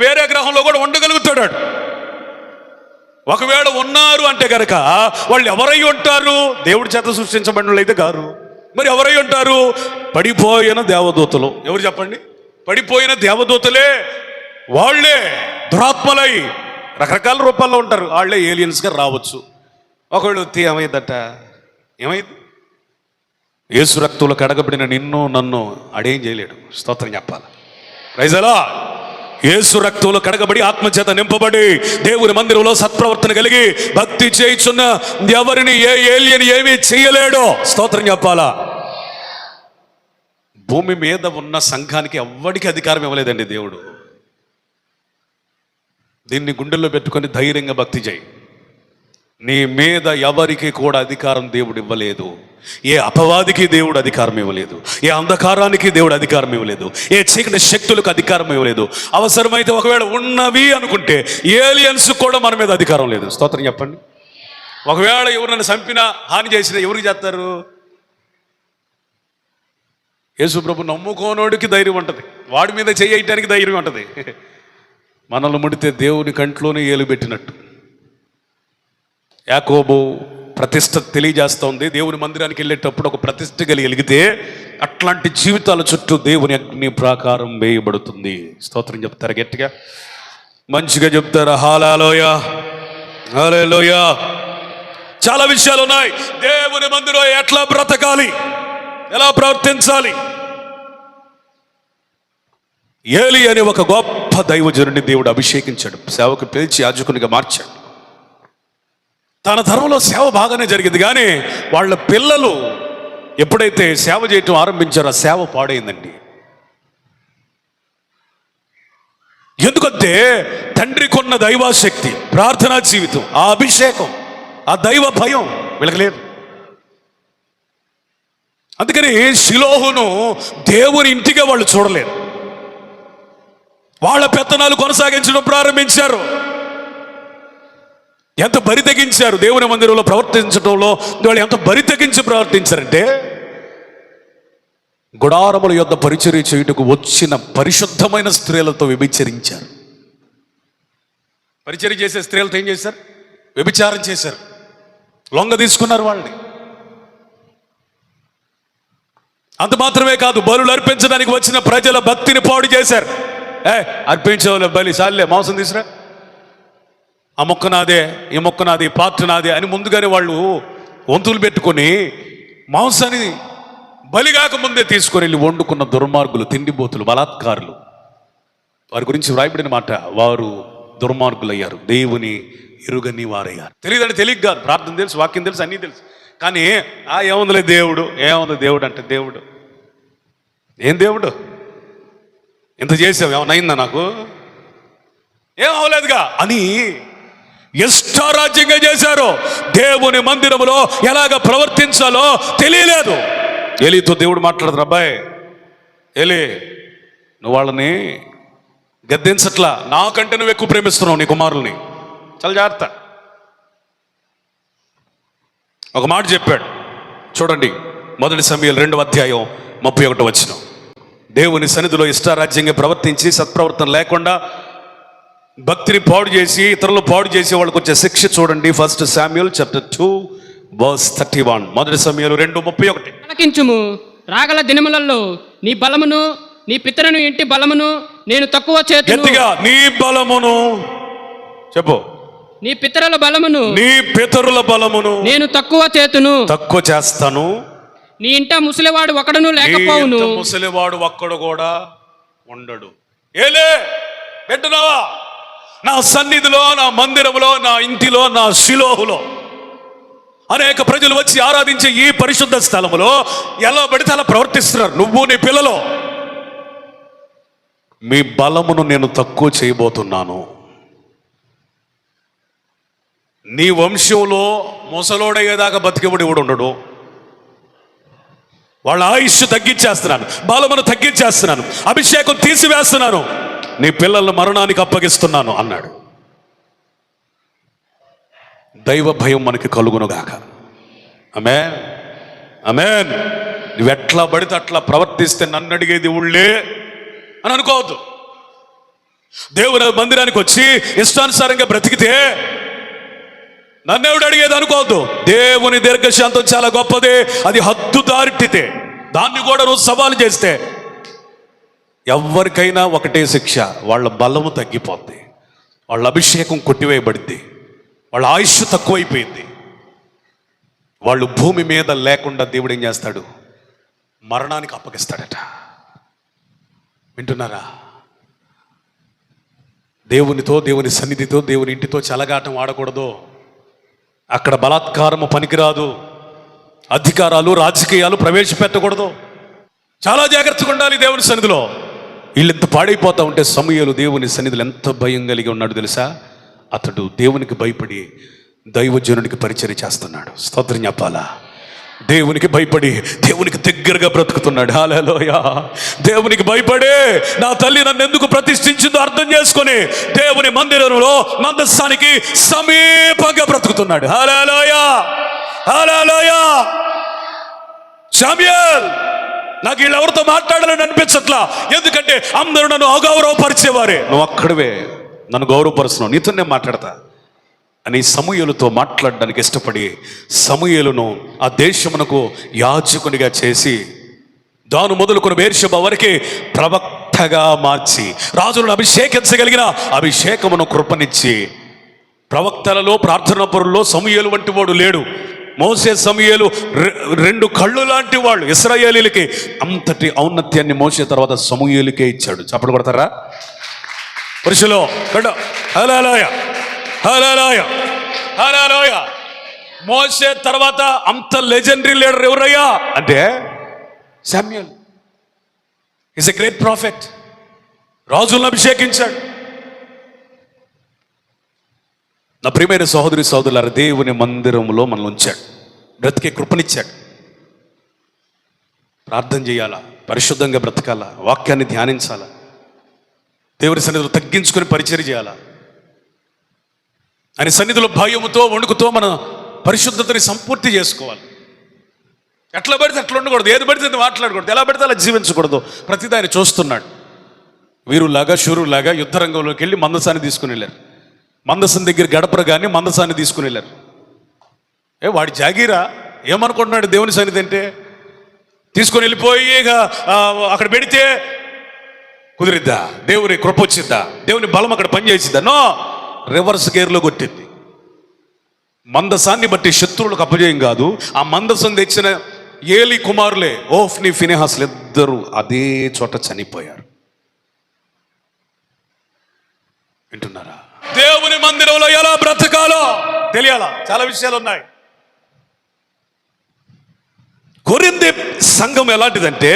వేరే గ్రహంలో కూడా ఉండగలుగుతాడు. ఆడు ఒకవేళ ఉన్నారు అంటే కనుక వాళ్ళు ఎవరై ఉంటారు? దేవుడి చేత సృష్టించబడిన వాళ్ళు అయితే కారు. మరి ఎవరై ఉంటారు? పడిపోయిన దేవదూతలు. ఎవరు చెప్పండి? పడిపోయిన దేవదూతలే. వాళ్ళే దురాత్మలై రకరకాల రూపాల్లో ఉంటారు. వాళ్ళే ఏలియన్స్గా రావచ్చు. ఒకళ్ళు వస్తే ఏమైందట? ఏమైంది? యేసు రక్తంలో కడగబడిన నిన్ను నన్ను ఆడేం చేయలేడు. స్తోత్రం చెప్పాలి. Praise the lord. యేసు రక్తంలో కడగబడి ఆత్మచేత నింపబడి దేవుని మందిరంలో సత్ప్రవర్తన కలిగి భక్తి చేయుచున్న ఎవరిని ఏ ఏలియన్ ఏమీ చేయలేడో. స్తోత్రం చెప్పాలా. భూమి మీద ఉన్న సంఘానికి ఎవ్వడికి అధికారం ఇవ్వలేదండి దేవుడు. దీన్ని గుండెల్లో పెట్టుకొని ధైర్యంగా భక్తి చేయి. నీ మీద ఎవరికి కూడా అధికారం దేవుడు ఇవ్వలేదు. ఏ అపవాదికి దేవుడు అధికారం ఇవ్వలేదు. ఏ అంధకారానికి దేవుడు అధికారం ఇవ్వలేదు. ఏ చీకటి శక్తులకు అధికారం ఇవ్వలేదు. అవసరమైతే ఒకవేళ ఉన్నవి అనుకుంటే ఏలియన్స్ కూడా మన మీద అధికారం లేదు. స్తోత్రం చెప్పండి. ఒకవేళ ఎవరినైనా చంపినా హాని చేసినా ఎవరికి చేస్తారు? యేసు ప్రభు నమ్ముకోనోడికి ధైర్యం ఉంటుంది. వాడి మీద చేయటానికి ధైర్యం ఉంటుంది. మనల్ని ముడితే దేవుని కంట్లోనే ఏలు పెట్టినట్టు. యాకోబు ప్రతిష్ట తెలియజేస్తోంది. దేవుని మందిరానికి వెళ్ళేటప్పుడు ఒక ప్రతిష్ట కలిగితే అట్లాంటి జీవితాల చుట్టూ దేవుని అగ్ని ప్రాకారం వేయబడుతుంది. స్తోత్రం చెప్తారా? గట్టిగా మంచిగా చెప్తారా? హల్లెలూయా, హల్లెలూయా. చాలా విషయాలు ఉన్నాయి. దేవుని మందిరం ఎట్లా బ్రతకాలి, ఎలా ప్రవర్తించాలి. ఏలి అనే ఒక గొప్ప దైవజనుడిని దేవుడు అభిషేకించాడు. సేవకు పిలిచి యాజకునిగా మార్చాడు. తన తరంలో సేవ బాగానే జరిగింది. కానీ వాళ్ళ పిల్లలు ఎప్పుడైతే సేవ చేయటం ఆరంభించారో ఆ సేవ పాడైందండి. ఎందుకంటే తండ్రికి ఉన్న దైవాశక్తి, ప్రార్థనా జీవితం, ఆ అభిషేకం, ఆ దైవ భయం వీళ్ళకి లేదు. అందుకని షిలోహును దేవుని ఇంటిగా వాళ్ళు చూడలేరు. వాళ్ళ పెత్తనాలు కొనసాగించడం ప్రారంభించారు. ఎంత బరి తెగించారు దేవుని మందిరంలో ప్రవర్తించడంలో. వాళ్ళు ఎంత బరి తెగించి ప్రవర్తించారంటే గుడారముల యొద్ద పరిచర్య చేయుటకు వచ్చిన పరిశుద్ధమైన స్త్రీలతో వ్యభిచరించారు. పరిచర్య చేసే స్త్రీలతో ఏం చేశారు? వ్యభిచారం చేశారు. లొంగ తీసుకున్నారు వాళ్ళని. అంత మాత్రమే కాదు, బలులు అర్పించడానికి వచ్చిన ప్రజల భక్తిని పాడు చేశారు. అర్పించే బలి సార్లే, మాంసం తీసురా, ఆ మొక్క నాదే, ఈ మొక్క నాది, పాత్ర నాదే అని ముందుగానే వాళ్ళు వంతులు పెట్టుకొని మాంసాన్ని బలిగాక ముందే తీసుకొని వెళ్ళి వండుకున్న దుర్మార్గులు, తిండిబోతులు, బలాత్కారులు. వారి గురించి వ్రాయబడిన మాట, వారు దుర్మార్గులయ్యారు, దేవుని ఎరుగని వారయ్యారు. తెలియదంటే తెలియక కాదు, ప్రార్థన తెలుసు, వాక్యం తెలుసు, అన్నీ తెలుసు. కానీ ఏముందిలే దేవుడు, ఏముంది దేవుడు అంటే దేవుడు ఏం దేవుడు? ఇంత చేసావు, ఏమన్నా అయిందా నాకు? ఏం అవ్వలేదుగా అని ఇష్టారాజ్యంగా చేశారు. దేవుని మందిరంలో ఎలాగ ప్రవర్తించాలో తెలియలేదు. ఏలీతో దేవుడు మాట్లాడుతున్నారు, అబ్బాయి ఏలీ, నువ్వు వాళ్ళని గద్దించట్లా, నాకంటే నువ్వు ఎక్కువ ప్రేమిస్తున్నావు నీ కుమారుల్ని, చాలా జాగ్రత్త. ఒక మాట చెప్పాడు చూడండి, 1 సమూయేలు 2వ అధ్యాయం 31వ వచనం. దేవుని సన్నిధిలో ఇష్టారాజ్యంగా ప్రవర్తించి సత్ప్రవర్తన లేకుండా భక్తిని పాడు చేసి ఇతరులు పాడు చేసి వాళ్ళకు వచ్చే శిక్ష చూడండి. 1 శామ్యూయల్ చాప్టర్ 2 వర్స్ 31. 1 సమూయేలు 2:31. ఆలకించుము, రాగల దినములలో నీ బలమును నీ పితరుని ఇంటి బలమును నేను తక్కువ చేతును. గట్టిగా, నీ బలమును చెప్పు. నీ పితరుల బలమును, నీ పితరుల బలమును నేను తక్కువ చేస్తాను. నీ ఇంట ముసలివాడు ఒకడును లేకపోవును. ముసలివాడు ఒక్కడు కూడా ఉండడు. ఏలే పెట్టినావా నా సన్నిధిలో, నా మందిరంలో, నా ఇంటిలో, నా షిలోహులో అనేక ప్రజలు వచ్చి ఆరాధించే ఈ పరిశుద్ధ స్థలములో ఎలా పడితే అలా ప్రవర్తిస్తున్నారు. నువ్వు నీ పిల్లలు, మీ బలమును నేను తక్కువ చేయబోతున్నాను. నీ వంశంలో ముసలోడయ్యేదాకా బతికేవాడు ఎవడు ఉండడు. వాళ్ళ ఆయుష్ తగ్గించేస్తున్నాను, బలమును తగ్గించేస్తున్నాను, అభిషేకం తీసివేస్తున్నాను, నీ పిల్లలను మరణానికి అప్పగిస్తున్నాను అన్నాడు. దైవ భయం మనకి కలుగునుగాక. ఆమేన్, ఆమేన్. నువ్వు ఎట్లా పడితే అట్లా ప్రవర్తిస్తే నన్ను అడిగేది ఊళ్ళే అని అనుకోవద్దు. దేవుని మందిరానికి వచ్చి ఇష్టానుసారంగా బ్రతికితే నన్నెవడు అడిగేది అనుకోవద్దు. దేవుని దీర్ఘశాంతం చాలా గొప్పదే. అది హద్దు దాటితే, దాన్ని కూడా నువ్వు సవాలు చేస్తే ఎవరికైనా ఒకటే శిక్ష. వాళ్ళ బలము తగ్గిపోద్ది, వాళ్ళ అభిషేకం కొట్టివేయబడింది, వాళ్ళ ఆయుష్ తక్కువైపోయింది. వాళ్ళు భూమి మీద లేకుండా దేవుడు ఏం చేస్తాడు? మరణానికి అప్పగిస్తాడట. వింటున్నారా? దేవునితో, దేవుని సన్నిధితో, దేవుని ఇంటితో చెలగాటం ఆడకూడదు. అక్కడ బలాత్కారము పనికిరాదు, అధికారాలు రాజకీయాలు ప్రవేశపెట్టకూడదు. చాలా జాగ్రత్తగా ఉండాలి దేవుని సన్నిధిలో. వీళ్ళు ఎంత పాడైపోతా ఉంటే సమూయేలు దేవుని సన్నిధిలో ఎంత భయం కలిగి ఉన్నాడు తెలుసా? అతడు దేవునికి భయపడి దైవజనునికి పరిచర్య చేస్తున్నాడు. స్తోత్రం చెప్పాలా? దేవునికి భయపడి దేవునికి దగ్గరగా బ్రతుకుతున్నాడు. హల్లెలూయా. దేవునికి భయపడే నా తల్లి నన్ను ఎందుకు ప్రతిష్ఠించిందో అర్థం చేసుకొని దేవుని మందిరంలో మందస్థానికి సమీపంగా బ్రతుకుతున్నాడు. హల్లెలూయా, హల్లెలూయా. శామ్యూయల్, నాకు వీళ్ళెవరితో మాట్లాడాలని అనిపించట్లా, ఎందుకంటే అందరూ నన్ను అగౌరవపరిచేవారే. నువ్వు అక్కడవే నన్ను గౌరవపరుస్తున్నావు, నీతో నేను మాట్లాడతా అని సమూయేలుతో మాట్లాడడానికి ఇష్టపడి సమూయేలును ఆ దేశమునకు యాజకునిగా చేసి దాను మొదలుకొని బెర్షెబా వరకే ప్రవక్తగా మార్చి రాజులను అభిషేకించగలిగిన అభిషేకమును కృపనిచ్చి, ప్రవక్తలలో ప్రార్థనా పరుల్లో సమూయేలు వంటి వాడు లేడు. మోసే సమూయేలు రెండు కళ్ళు లాంటి వాళ్ళు ఇశ్రాయేలీలకి. అంతటి ఔన్నత్యాన్ని మోసే తర్వాత సమూయేలుకే ఇచ్చాడు. చప్పట్లు కొడతారా పురుషులో? హల్లెలూయా, హల్లెలూయా, హల్లెలూయా. మోసే తర్వాత అంత లెజెండరీ లీడర్ ఎవరయ్యా అంటే Samuel. Is a great prophet. రాజులను అభిషేకించాడు. నా ప్రియమైన సహోదరి సహోదరులారా, దేవుని మందిరంలో మనల్ని ఉంచాడు, బ్రతికే కృపనిచ్చాడు. ప్రార్థన చేయాలా, పరిశుద్ధంగా బ్రతకాలా, వాక్యాన్ని ధ్యానించాలా, దేవుని సన్నిధిలో తగ్గించుకొని పరిచర్య చేయాలా, ఆయన సన్నిధిలో భయముతో వణుకుతో మన పరిశుద్ధతని సంపూర్తి చేసుకోవాలి. ఎట్లా పడితే అట్లా ఉండకూడదు, ఏది పడితే అది మాట్లాడకూడదు, ఎలా పడితే అలా జీవించకూడదు. ప్రతిదీ ఆయన చూస్తున్నాడు. వీరులాగా శూరులాగా యుద్ధ రంగంలోకి వెళ్ళి మందసాన్ని తీసుకుని వెళ్ళారు. మందసం దగ్గర గడపరు కానీ మందసాన్ని తీసుకుని వెళ్ళారు. వాడి జాగీరా ఏమనుకుంటున్నాడు దేవుని సన్నిధి అంటే? తీసుకొని వెళ్ళిపోయి ఇక అక్కడ పెడితే కుదిరిద్దా? దేవుని కృప వచ్చిద్దా? దేవుని బలం అక్కడ పనిచేసిద్దా? నో, రివర్స్ గేర్లో కొట్టింది. మందసాన్ని బట్టి శత్రువులకు అపజయం కాదు, ఆ మందసం తెచ్చిన ఏలి కుమారులే ఓఫ్ని ఫినెహాసులు ఇద్దరు అదే చోట చనిపోయారు. వింటున్నారా? దేవుని మందిరంలో ఎలా బ్రతకాలో తెలియాలా? చాలా విషయాలు ఉన్నాయి. కొరింథీ సంఘం ఎలాంటిదంటే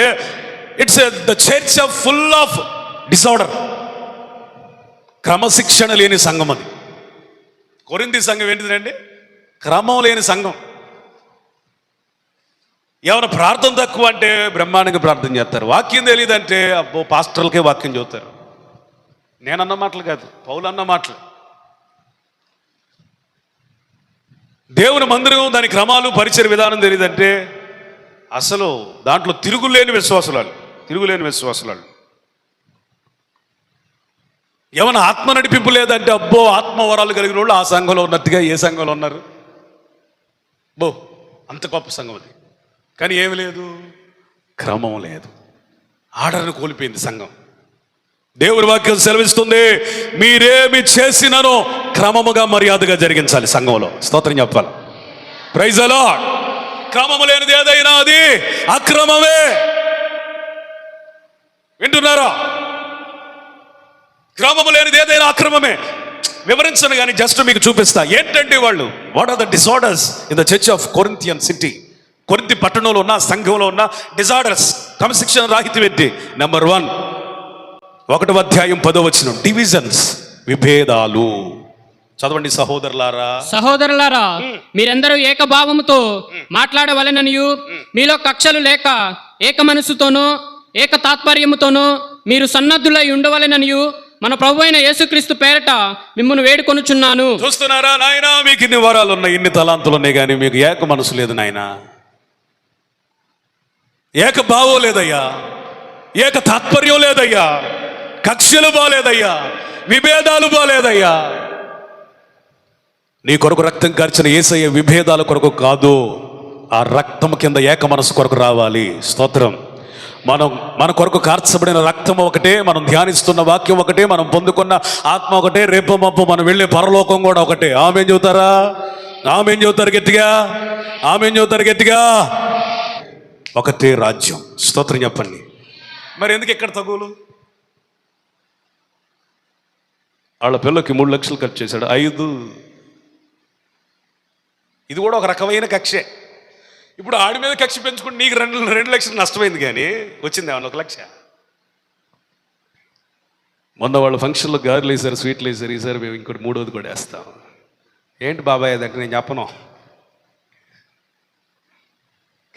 it's the church of full of disorder. క్రమశిక్షణ లేని సంఘం అది. కొరింథీ సంఘం ఏంటిదండి? క్రమం లేని సంఘం. ఏమైనా ప్రార్థన తక్కువ అంటే బ్రహ్మాండంగా ప్రార్థన చేస్తారు. వాక్యం తెలియదంటే అబ్బో పాస్టర్లకే వాక్యం చదువుతారు. నేనన్న మాటలు కాదు, పౌలు అన్న మాటలు. దేవుని మందిరం, దాని క్రమాలు, పరిచయ విధానం తెలియదంటే అసలు దాంట్లో తిరుగులేని విశ్వాసులు. ఏమైనా ఆత్మ నడిపింపు లేదంటే అబ్బో ఆత్మవరాలు కలిగిన వాళ్ళు ఆ సంఘంలో ఉన్నట్టుగా ఏ సంఘంలో ఉన్నారు? బో అంత గొప్ప సంఘం అది. కానీ ఏమి లేదు, క్రమం లేదు, ఆర్డర్ను కోల్పోయింది సంఘం. దేవుని వాక్యం సెలవిస్తుంది, మీరేమి చేసిననో క్రమముగా మర్యాదగా జరిగించాలి సంఘంలో. స్తోత్రం చెప్పాలి. Praise the lord. క్రమము లేనిది ఏదైనా అది అక్రమమే. వింటున్నారా? క్రమము లేనిది ఏదైనా అక్రమమే. వివరించను కానీ జస్ట్ మీకు చూపిస్తా. ఏంటంటే వాళ్ళు what are the disorders in the church of Corinthian city. కొరింథీ పట్టణంలో ఉన్న సంఘంలో ఉన్న డిసార్డర్స్, క్రమశిక్షణ రాహిత్యం ఏంటి? నెంబర్ 1, 1వ అధ్యాయం 10వ వచనం, డివిజన్స్, విభేదాలు. చదవండి సహోదరులారా, మీరందరూ ఏకభావముతో మాట్లాడవలెననియు, మీలో కక్షలు లేక ఏక మనసుతోనూ ఏక తాత్పర్యముతోనూ మీరు సన్నద్ధులై ఉండవలెననియు మన ప్రభు అయిన యేసుక్రీస్తు పేరట మిమ్మల్ని వేడుకొనుచున్నాను. చూస్తున్నారా నాయనా, మీకు ఇన్ని వరాలు ఉన్నాయి, ఇన్ని తలాంతులు ఉన్నాయి, కానీ మీకు ఏక మనసు లేదు నాయనా. ఏక భావం లేదయ్యా, ఏక తాత్పర్యం లేదయ్యా, కక్షలు బాలేదయ్యా, విభేదాలు బాలేదయ్యా. నీ కొరకు రక్తం కార్చిన యేసయ్య విభేదాల కొరకు కాదు, ఆ రక్తం కింద ఏక మనసు కొరకు రావాలి. స్తోత్రం. మన కొరకు కార్చబడిన రక్తం ఒకటే, మనం ధ్యానిస్తున్న వాక్యం ఒకటే, మనం పొందుకున్న ఆత్మ ఒకటే, రేపు మప్పు మనం వెళ్ళే పరలోకం కూడా ఒకటే. ఆమేన్ చెబుతారా? ఆమేన్ చెబుతారు గట్టిగా? ఆమేన్ చెబుతారు గట్టిగా? ఒకటే రాజ్యం. స్తోత్రం చెప్పండి. మరి ఎందుకు ఇక్కడ తగులు? వాళ్ళ పిల్లకి 3 లక్షలు ఖర్చు చేశాడు, 5. ఇది కూడా ఒక రకమైన కక్షే. ఇప్పుడు ఆడి మీద కక్ష పెంచుకుంటే నీకు 2 లక్షలు నష్టమైంది, కానీ వచ్చింది ఏమన్నా 1 లక్ష. మొన్న వాళ్ళ ఫంక్షన్లో గారెలు వేసారు, స్వీట్లు వేసారు. ఈసారి మేము ఇంకోటి 3వది కూడా వేస్తాం. ఏంటి బాబాయ్ అదంటే నేను చెప్పను.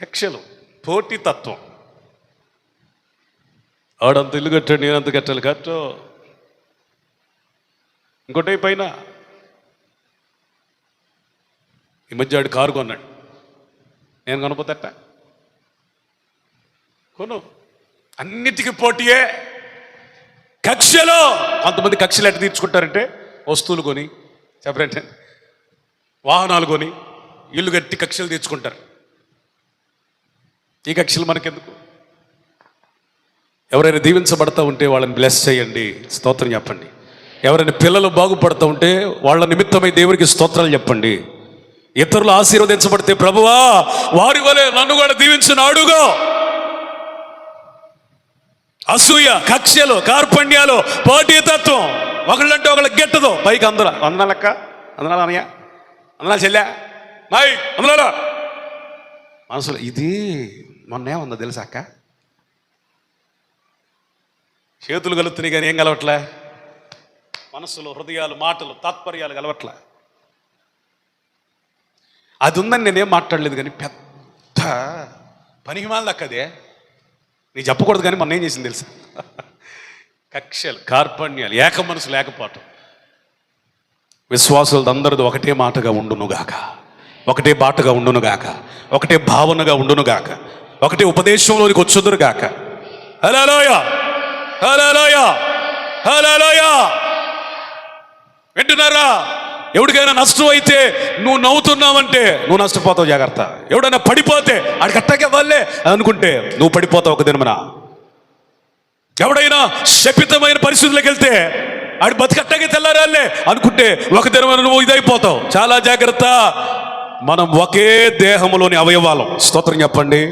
కక్షలు, పోటీతత్వం. ఆడంత ఇల్లు కట్టాడు, నేనంత కట్టాలి కట్టో. ఇంకోటి పైన ఈ మధ్య ఆడు కారు కొన్నాడు, నేను కొనపోతట కొను. అన్నిటికీ పోటీయే. కక్షలో కొంతమంది కక్షలు ఎట్లా తీర్చుకుంటారంటే వస్తువులు కొని, చెప్పండి, వాహనాలు కొని, ఇల్లు కట్టి కక్షలు తీర్చుకుంటారు. ఈ కక్షలు మనకెందుకు? ఎవరైనా దీవించబడతా ఉంటే వాళ్ళని బ్లెస్ చేయండి, స్తోత్రం చెప్పండి. ఎవరైనా పిల్లలు బాగుపడుతూ ఉంటే వాళ్ళ నిమిత్తమై దేవునికి స్తోత్రాలు చెప్పండి. ఇతరులు ఆశీర్వదించబడితే ప్రభువా వారి వలె నన్ను కూడా దీవించిన అడుగో. అసూయ, కక్షలు, కార్పణ్యాలు, పోటీతత్వం, ఒకళ్ళంటే ఒకళ్ళు గెట్టదు. పైకి అందులో వందనాలక్క, వందనాలు అనయ్య, వందనాలు చెల్లె, మాయ్ అందులో మనసులో ఇది మొన్నేముందో తెలుసా అక్క? చేతులు కలుగుతున్నాయి కానీ ఏం కలవట్లే, మనసులో హృదయాలు, మాటలు, తాత్పర్యాలు కలవట్లే. అది ఉందని నేనేం మాట్లాడలేదు, కానీ పెద్ద పనికిమాల అక్కదే. నీ చెప్పకూడదు కానీ మొన్న ఏం చేసింది తెలుసా? కక్షలు, కార్పణ్యాలు, ఏక మనసు లేకపోవటం. విశ్వాసులది అందరిది ఒకటే మాటగా ఉండునుగాక, ఒకటే బాటగా ఉండునుగాక, ఒకటే భావనగా ఉండునుగాక, ఒకటే ఉపదేశంలోనికి వచ్చుదురుగాక. హల్లెలూయా, హల్లెలూయా, హల్లెలూయా. వింటున్నారా? ఎవడికైనా నష్టం అయితే నువ్వు నవ్వుతున్నావంటే నువ్వు నష్టపోతావు, జాగ్రత్త. ఎవడైనా పడిపోతే ఆడికి అట్టాకే వాళ్ళే అనుకుంటే నువ్వు పడిపోతావు ఒక దినమున. ఎవడైనా శపితమైన పరిస్థితులకు వెళ్తే ఆడి బతికట్టాకే తెల్లారాలే అనుకుంటే ఒక దినమున నువ్వు ఇదైపోతావు. చాలా జాగ్రత్త. మనం ఒకే దేహంలోని అవయవాలం. స్తోత్రం చెప్పండి.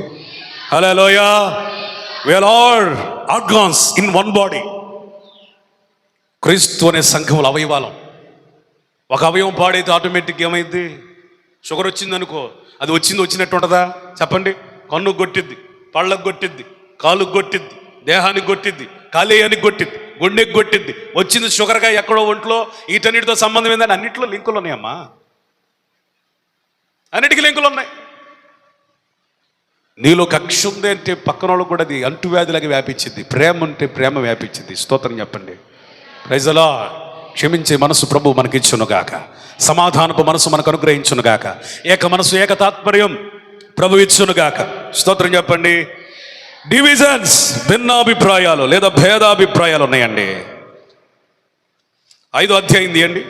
హల్లెలూయా. We are all organs in one body. క్రీస్తు అనే సంఘముల అవయవాలం. ఒక అవయవం పాడైతే ఆటోమేటిక్ ఏమైంది? షుగర్ వచ్చింది అనుకో, అది వచ్చినట్టు ఉంటుందా? చెప్పండి. కన్నుకు కొట్టిద్ది, పళ్ళకు కొట్టిద్ది, కాలుకు కొట్టిద్ది, దేహానికి కొట్టిద్ది, కాలేయానికి కొట్టిద్ది, గుండెకి కొట్టిద్ది. వచ్చింది షుగర్గా ఎక్కడో ఒంట్లో. వీటన్నిటితో సంబంధం ఏందని అన్నింటిలో లింకులు ఉన్నాయమ్మా, అన్నిటికీ లింకులు ఉన్నాయి. నీలో కక్ష ఉంది అంటే పక్కన వాళ్ళకు కూడా అది అంటువ్యాధిలాగా వ్యాపించింది. ప్రేమ ఉంటే ప్రేమ వ్యాపించింది. స్తోత్రం చెప్పండి. Praise the lord. క్షమించే మనసు ప్రభు మనకిచ్చునుగాక, సమాధానపు మనసు మనకు అనుగ్రహించునుగాక, ఏక మనసు, ఏక తాత్పర్యం ప్రభు ఇచ్చునుగాక. స్తోత్రం చెప్పండి. డివిజన్స్, భిన్నాభిప్రాయాలు లేదా భేదాభిప్రాయాలు ఉన్నాయండి. 5వ అధ్యాయం తీయండి,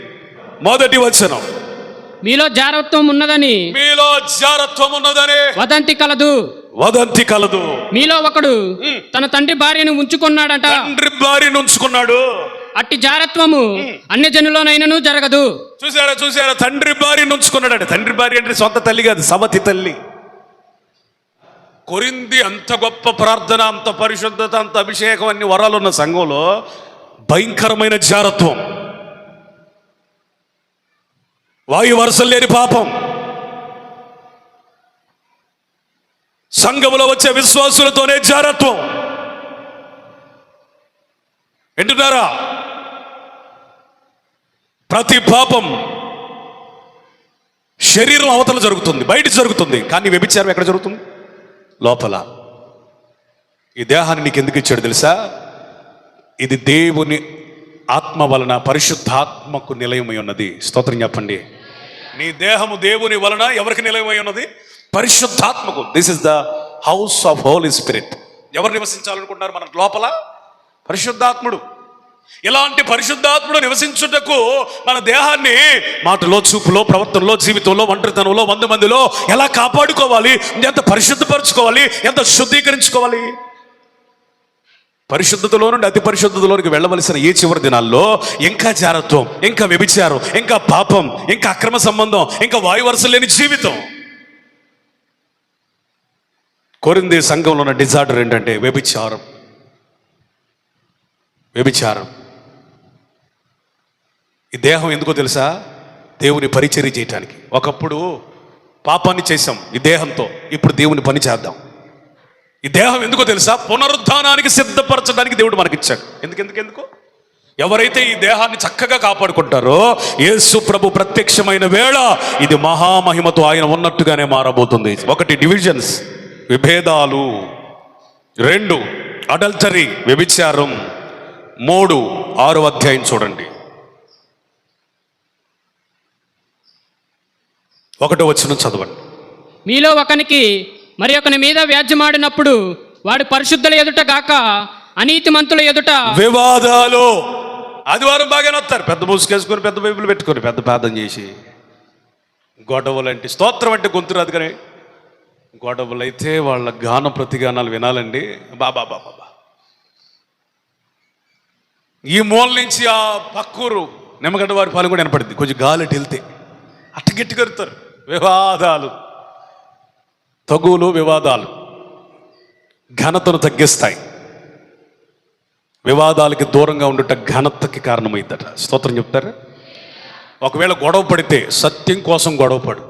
1వ వచనం. మీలో జారత్వం ఉన్నదని, మీలో జారత్వం ఉన్నదని వదంతి కలదు, వదంతి కలదు. మీలో ఒకడు తన తండ్రి భార్యను ఉంచుకున్నాడట. తండ్రి భార్యను ఉంచుకున్నాడు. అట్టి జారత్వము అన్య జనులోనైనను జరగదు. చూసారా? తండ్రి భార్యను ఉంచుకున్నాడు. తండ్రి భార్య అంటే సొంత తల్లి కాదు, సవతి తల్లి. కొరింది అంత గొప్ప ప్రార్థన, అంత పరిశుద్ధత, అంత అభిషేకం, అన్ని వరాలు ఉన్న సంఘంలో భయంకరమైన జారత్వం, వాయు వరుసలు లేని పాపం. సంఘములో వచ్చే విశ్వాసులతోనే జారత్వం. వింటున్నారా? ప్రతి పాపం శరీరం అవతల జరుగుతుంది, బయట జరుగుతుంది, కానీ వ్యభిచారం ఎక్కడ జరుగుతుంది? లోపల. ఈ దేహాన్ని నీకు ఎందుకు ఇచ్చాడు తెలుసా? ఇది దేవుని ఆత్మ వలన పరిశుద్ధాత్మకు నిలయమై ఉన్నది. స్తోత్రం చెప్పండి. నీ దేహము దేవుని వలన ఎవరికి నిలయమై ఉన్నది? పరిశుద్ధాత్మకు. This is the house of holy spirit. ఎవరు నివసించాలనుకుంటున్నారు మన లోపల? పరిశుద్ధాత్ముడు. ఇలాంటి పరిశుద్ధాత్ముడు నివసించుటకు మన దేహాన్ని మాటలో, చూపులో, ప్రవర్తనలో, జీవితంలో, ఒంటరితనంలో, 100 మందిలో ఎలా కాపాడుకోవాలి, ఎంత పరిశుద్ధపరచుకోవాలి, ఎంత శుద్ధీకరించుకోవాలి. పరిశుద్ధతలో నుండి అతి పరిశుద్ధతలోనికి వెళ్ళవలసిన ఈ చివరి దినాల్లో ఇంకా జారత్వం, ఇంకా వ్యభిచారం, ఇంకా పాపం, ఇంకా అక్రమ సంబంధం, ఇంకా వాయువరస లేని జీవితం. కొరింథీ సంఘంలో ఉన్న డిజార్డర్ ఏంటంటే వ్యభిచారం. వ్యభిచారం. ఈ దేహం ఎందుకో తెలుసా? దేవుని పరిచర్య చేయటానికి. ఒకప్పుడు పాపాన్ని చేశాం ఈ దేహంతో, ఇప్పుడు దేవుని పని చేద్దాం. ఈ దేహం ఎందుకో తెలుసా? పునరుద్ధానానికి సిద్ధపరచడానికి దేవుడు మనకిచ్చాడు. ఎందుకు ఎవరైతే ఈ దేహాన్ని చక్కగా కాపాడుకుంటారో యేసు ప్రభు ప్రత్యక్షమైన వేళ ఇది మహామహిమతో ఆయన ఉన్నట్టుగానే మారబోతుంది. 1 డివిజన్స్, విభేదాలు. 2 అడల్టరీ, వ్యభిచారం. 3 6వ అధ్యాయం చూడండి. 1వ వచనం చదవండి. మీలో ఒకనికి మరి ఒకని మీద వ్యాజ్యమాడినప్పుడు వాడు పరిశుద్ధుల ఎదుట గాక అనీతిమంతుల ఎదుట. వివాదాలు. ఆదివారం బాగానే వస్తారు, పెద్ద మూసుకేసుకొని, పెద్ద బైబిల్ పెట్టుకొని, పెద్ద ప్రార్థన చేసి. గొడవలు అంటే స్తోత్రం అంటే గొంతు రాదు, కానీ గొడవలు అయితే వాళ్ళ గాన ప్రతిగానాలు వినాలండి. బాబా బాబా. ఈ మూల నుంచి ఆ పక్కూరు నిమ్మగడ్డ వారి పాలన కూడా వినపడింది. కొంచెం గాలి వెళ్తే అట్ట గట్టి కరుతారు. వివాదాలు, తగులు, వివాదాలు ఘనతను తగ్గిస్తాయి. వివాదాలకి దూరంగా ఉండుట ఘనతకి కారణమైందట. స్తోత్రం చెప్తారు. ఒకవేళ గొడవ పడితే సత్యం కోసం గొడవపడు,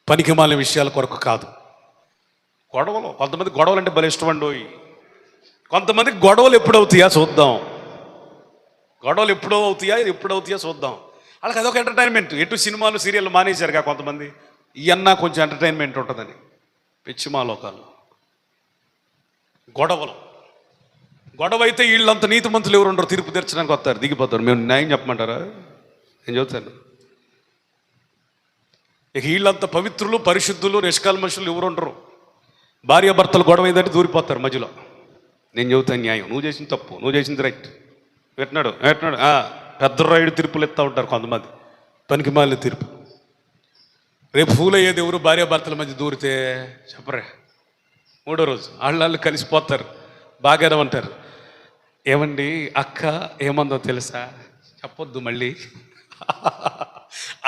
పనికి మాలిన విషయాల కొరకు కాదు. గొడవలు, కొంతమంది గొడవలు అంటే భలే ఇష్టం అండి. కొంతమందికి గొడవలు ఎప్పుడవుతాయా చూద్దాం. గొడవలు ఎప్పుడవుతాయా చూద్దాం. వాళ్ళకి అదొక ఎంటర్టైన్మెంట్. ఎటు సినిమాలు, సీరియల్ మానేశారుగా కొంతమంది. ఇవన్నా కొంచెం ఎంటర్టైన్మెంట్ ఉంటుందని. పిచ్చిమాలోకాలు. గొడవ అయితే వీళ్ళంత నీతిమంతులు ఎవరు ఉండరు, తీర్పు తీర్చడానికి వస్తారు, దిగిపోతారు. మేము న్యాయం చెప్పమంటారా? నేను చెబుతాను. ఇక వీళ్ళంత పవిత్రులు, పరిశుద్ధులు, నిష్కల్మషులు ఎవరు ఉండరు. భార్యాభర్తలు గొడవ అయిందంటే దూరిపోతారు మధ్యలో. నేను చెబుతాను న్యాయం, నువ్వు చేసిన తప్పు, నువ్వు చేసింది రైట్. పెట్టినాడు పెద్ద రైడు తీర్పులు ఎత్తా ఉంటారు కొంతమంది, పనికి మాలిన తీర్పు. రేపు ఫూల్ అయ్యేది ఎవరు? భార్యాభర్తల మధ్య దూరితే చెప్పరే. 3వ రోజు వాళ్ళు కలిసిపోతారు, బాగానే ఉంటారు. ఏమండి అక్క ఏమందో తెలుసా? చెప్పొద్దు మళ్ళీ.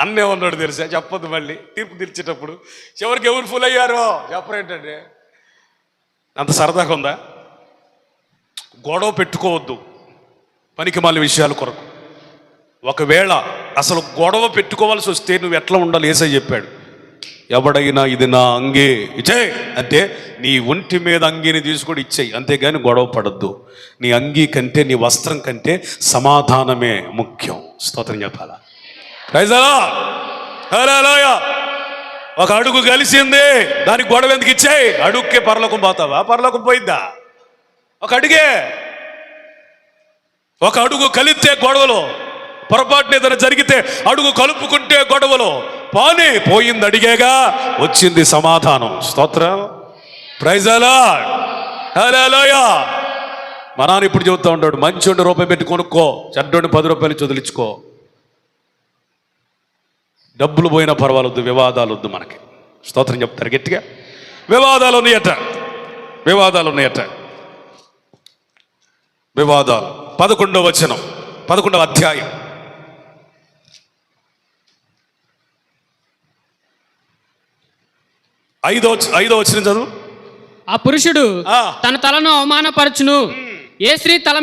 అన్న ఏమన్నాడు తెలుసా? చెప్పొద్దు మళ్ళీ. తీర్పు తీర్చేటప్పుడు చివరికి ఎవరు ఫూల్ అయ్యారో చెప్పరేంటండి. అంత సరదాగా ఉందా? గొడవ పెట్టుకోవద్దు పనికి మాలిన విషయాల కొరకు. ఒకవేళ అసలు గొడవ పెట్టుకోవాల్సి వస్తే నువ్వు ఎట్లా ఉండాలి? యేసయ్య చెప్పాడు, ఎవడైనా ఇది నా అంగే ఇచ్చేయి అంటే నీ ఒంటి మీద అంగీని తీసుకొని ఇచ్చేయి, అంతేగాని గొడవ పడద్దు. నీ అంగీ కంటే, నీ వస్త్రం కంటే సమాధానమే ముఖ్యం. స్తోత్రం చెప్పాలా? Praise the lord. హల్లెలూయా. ఒక అడుగు కలిసింది, దానికి గొడవ ఎందుకు ఇచ్చేయి? అడుగుకే పరలోకం పోతావా? పరలోకం పోయిద్దా? ఒక అడుగు కలిస్తే గొడవలో, పొరపాటున ఏదైనా జరిగితే అడుగు కలుపుకుంటే గొడవలో, పోయింది అడిగేగా, వచ్చింది సమాధానం. స్తోత్రం. Praise the lord. హల్లెలూయా. మా నాన్న ఇప్పుడు చెబుతూ ఉంటాడు, మంచోడిని రూపాయి పెట్టి కొనుక్కో, చెడ్డోడిని 10 రూపాయలు వదిలించుకో. డబ్బులు పోయినా పర్వాలొద్దు, వివాదాలు వద్దు మనకి. స్తోత్రం చెప్తారు గట్టిగా. వివాదాలు ఉన్నాయట. వివాదాలు 11వ వచనం, 11వ అధ్యాయం. 5వ వచనం చదువు. ఆ పురుషుడు తన తలను అవమానపరచును, ఏ స్త్రీ తల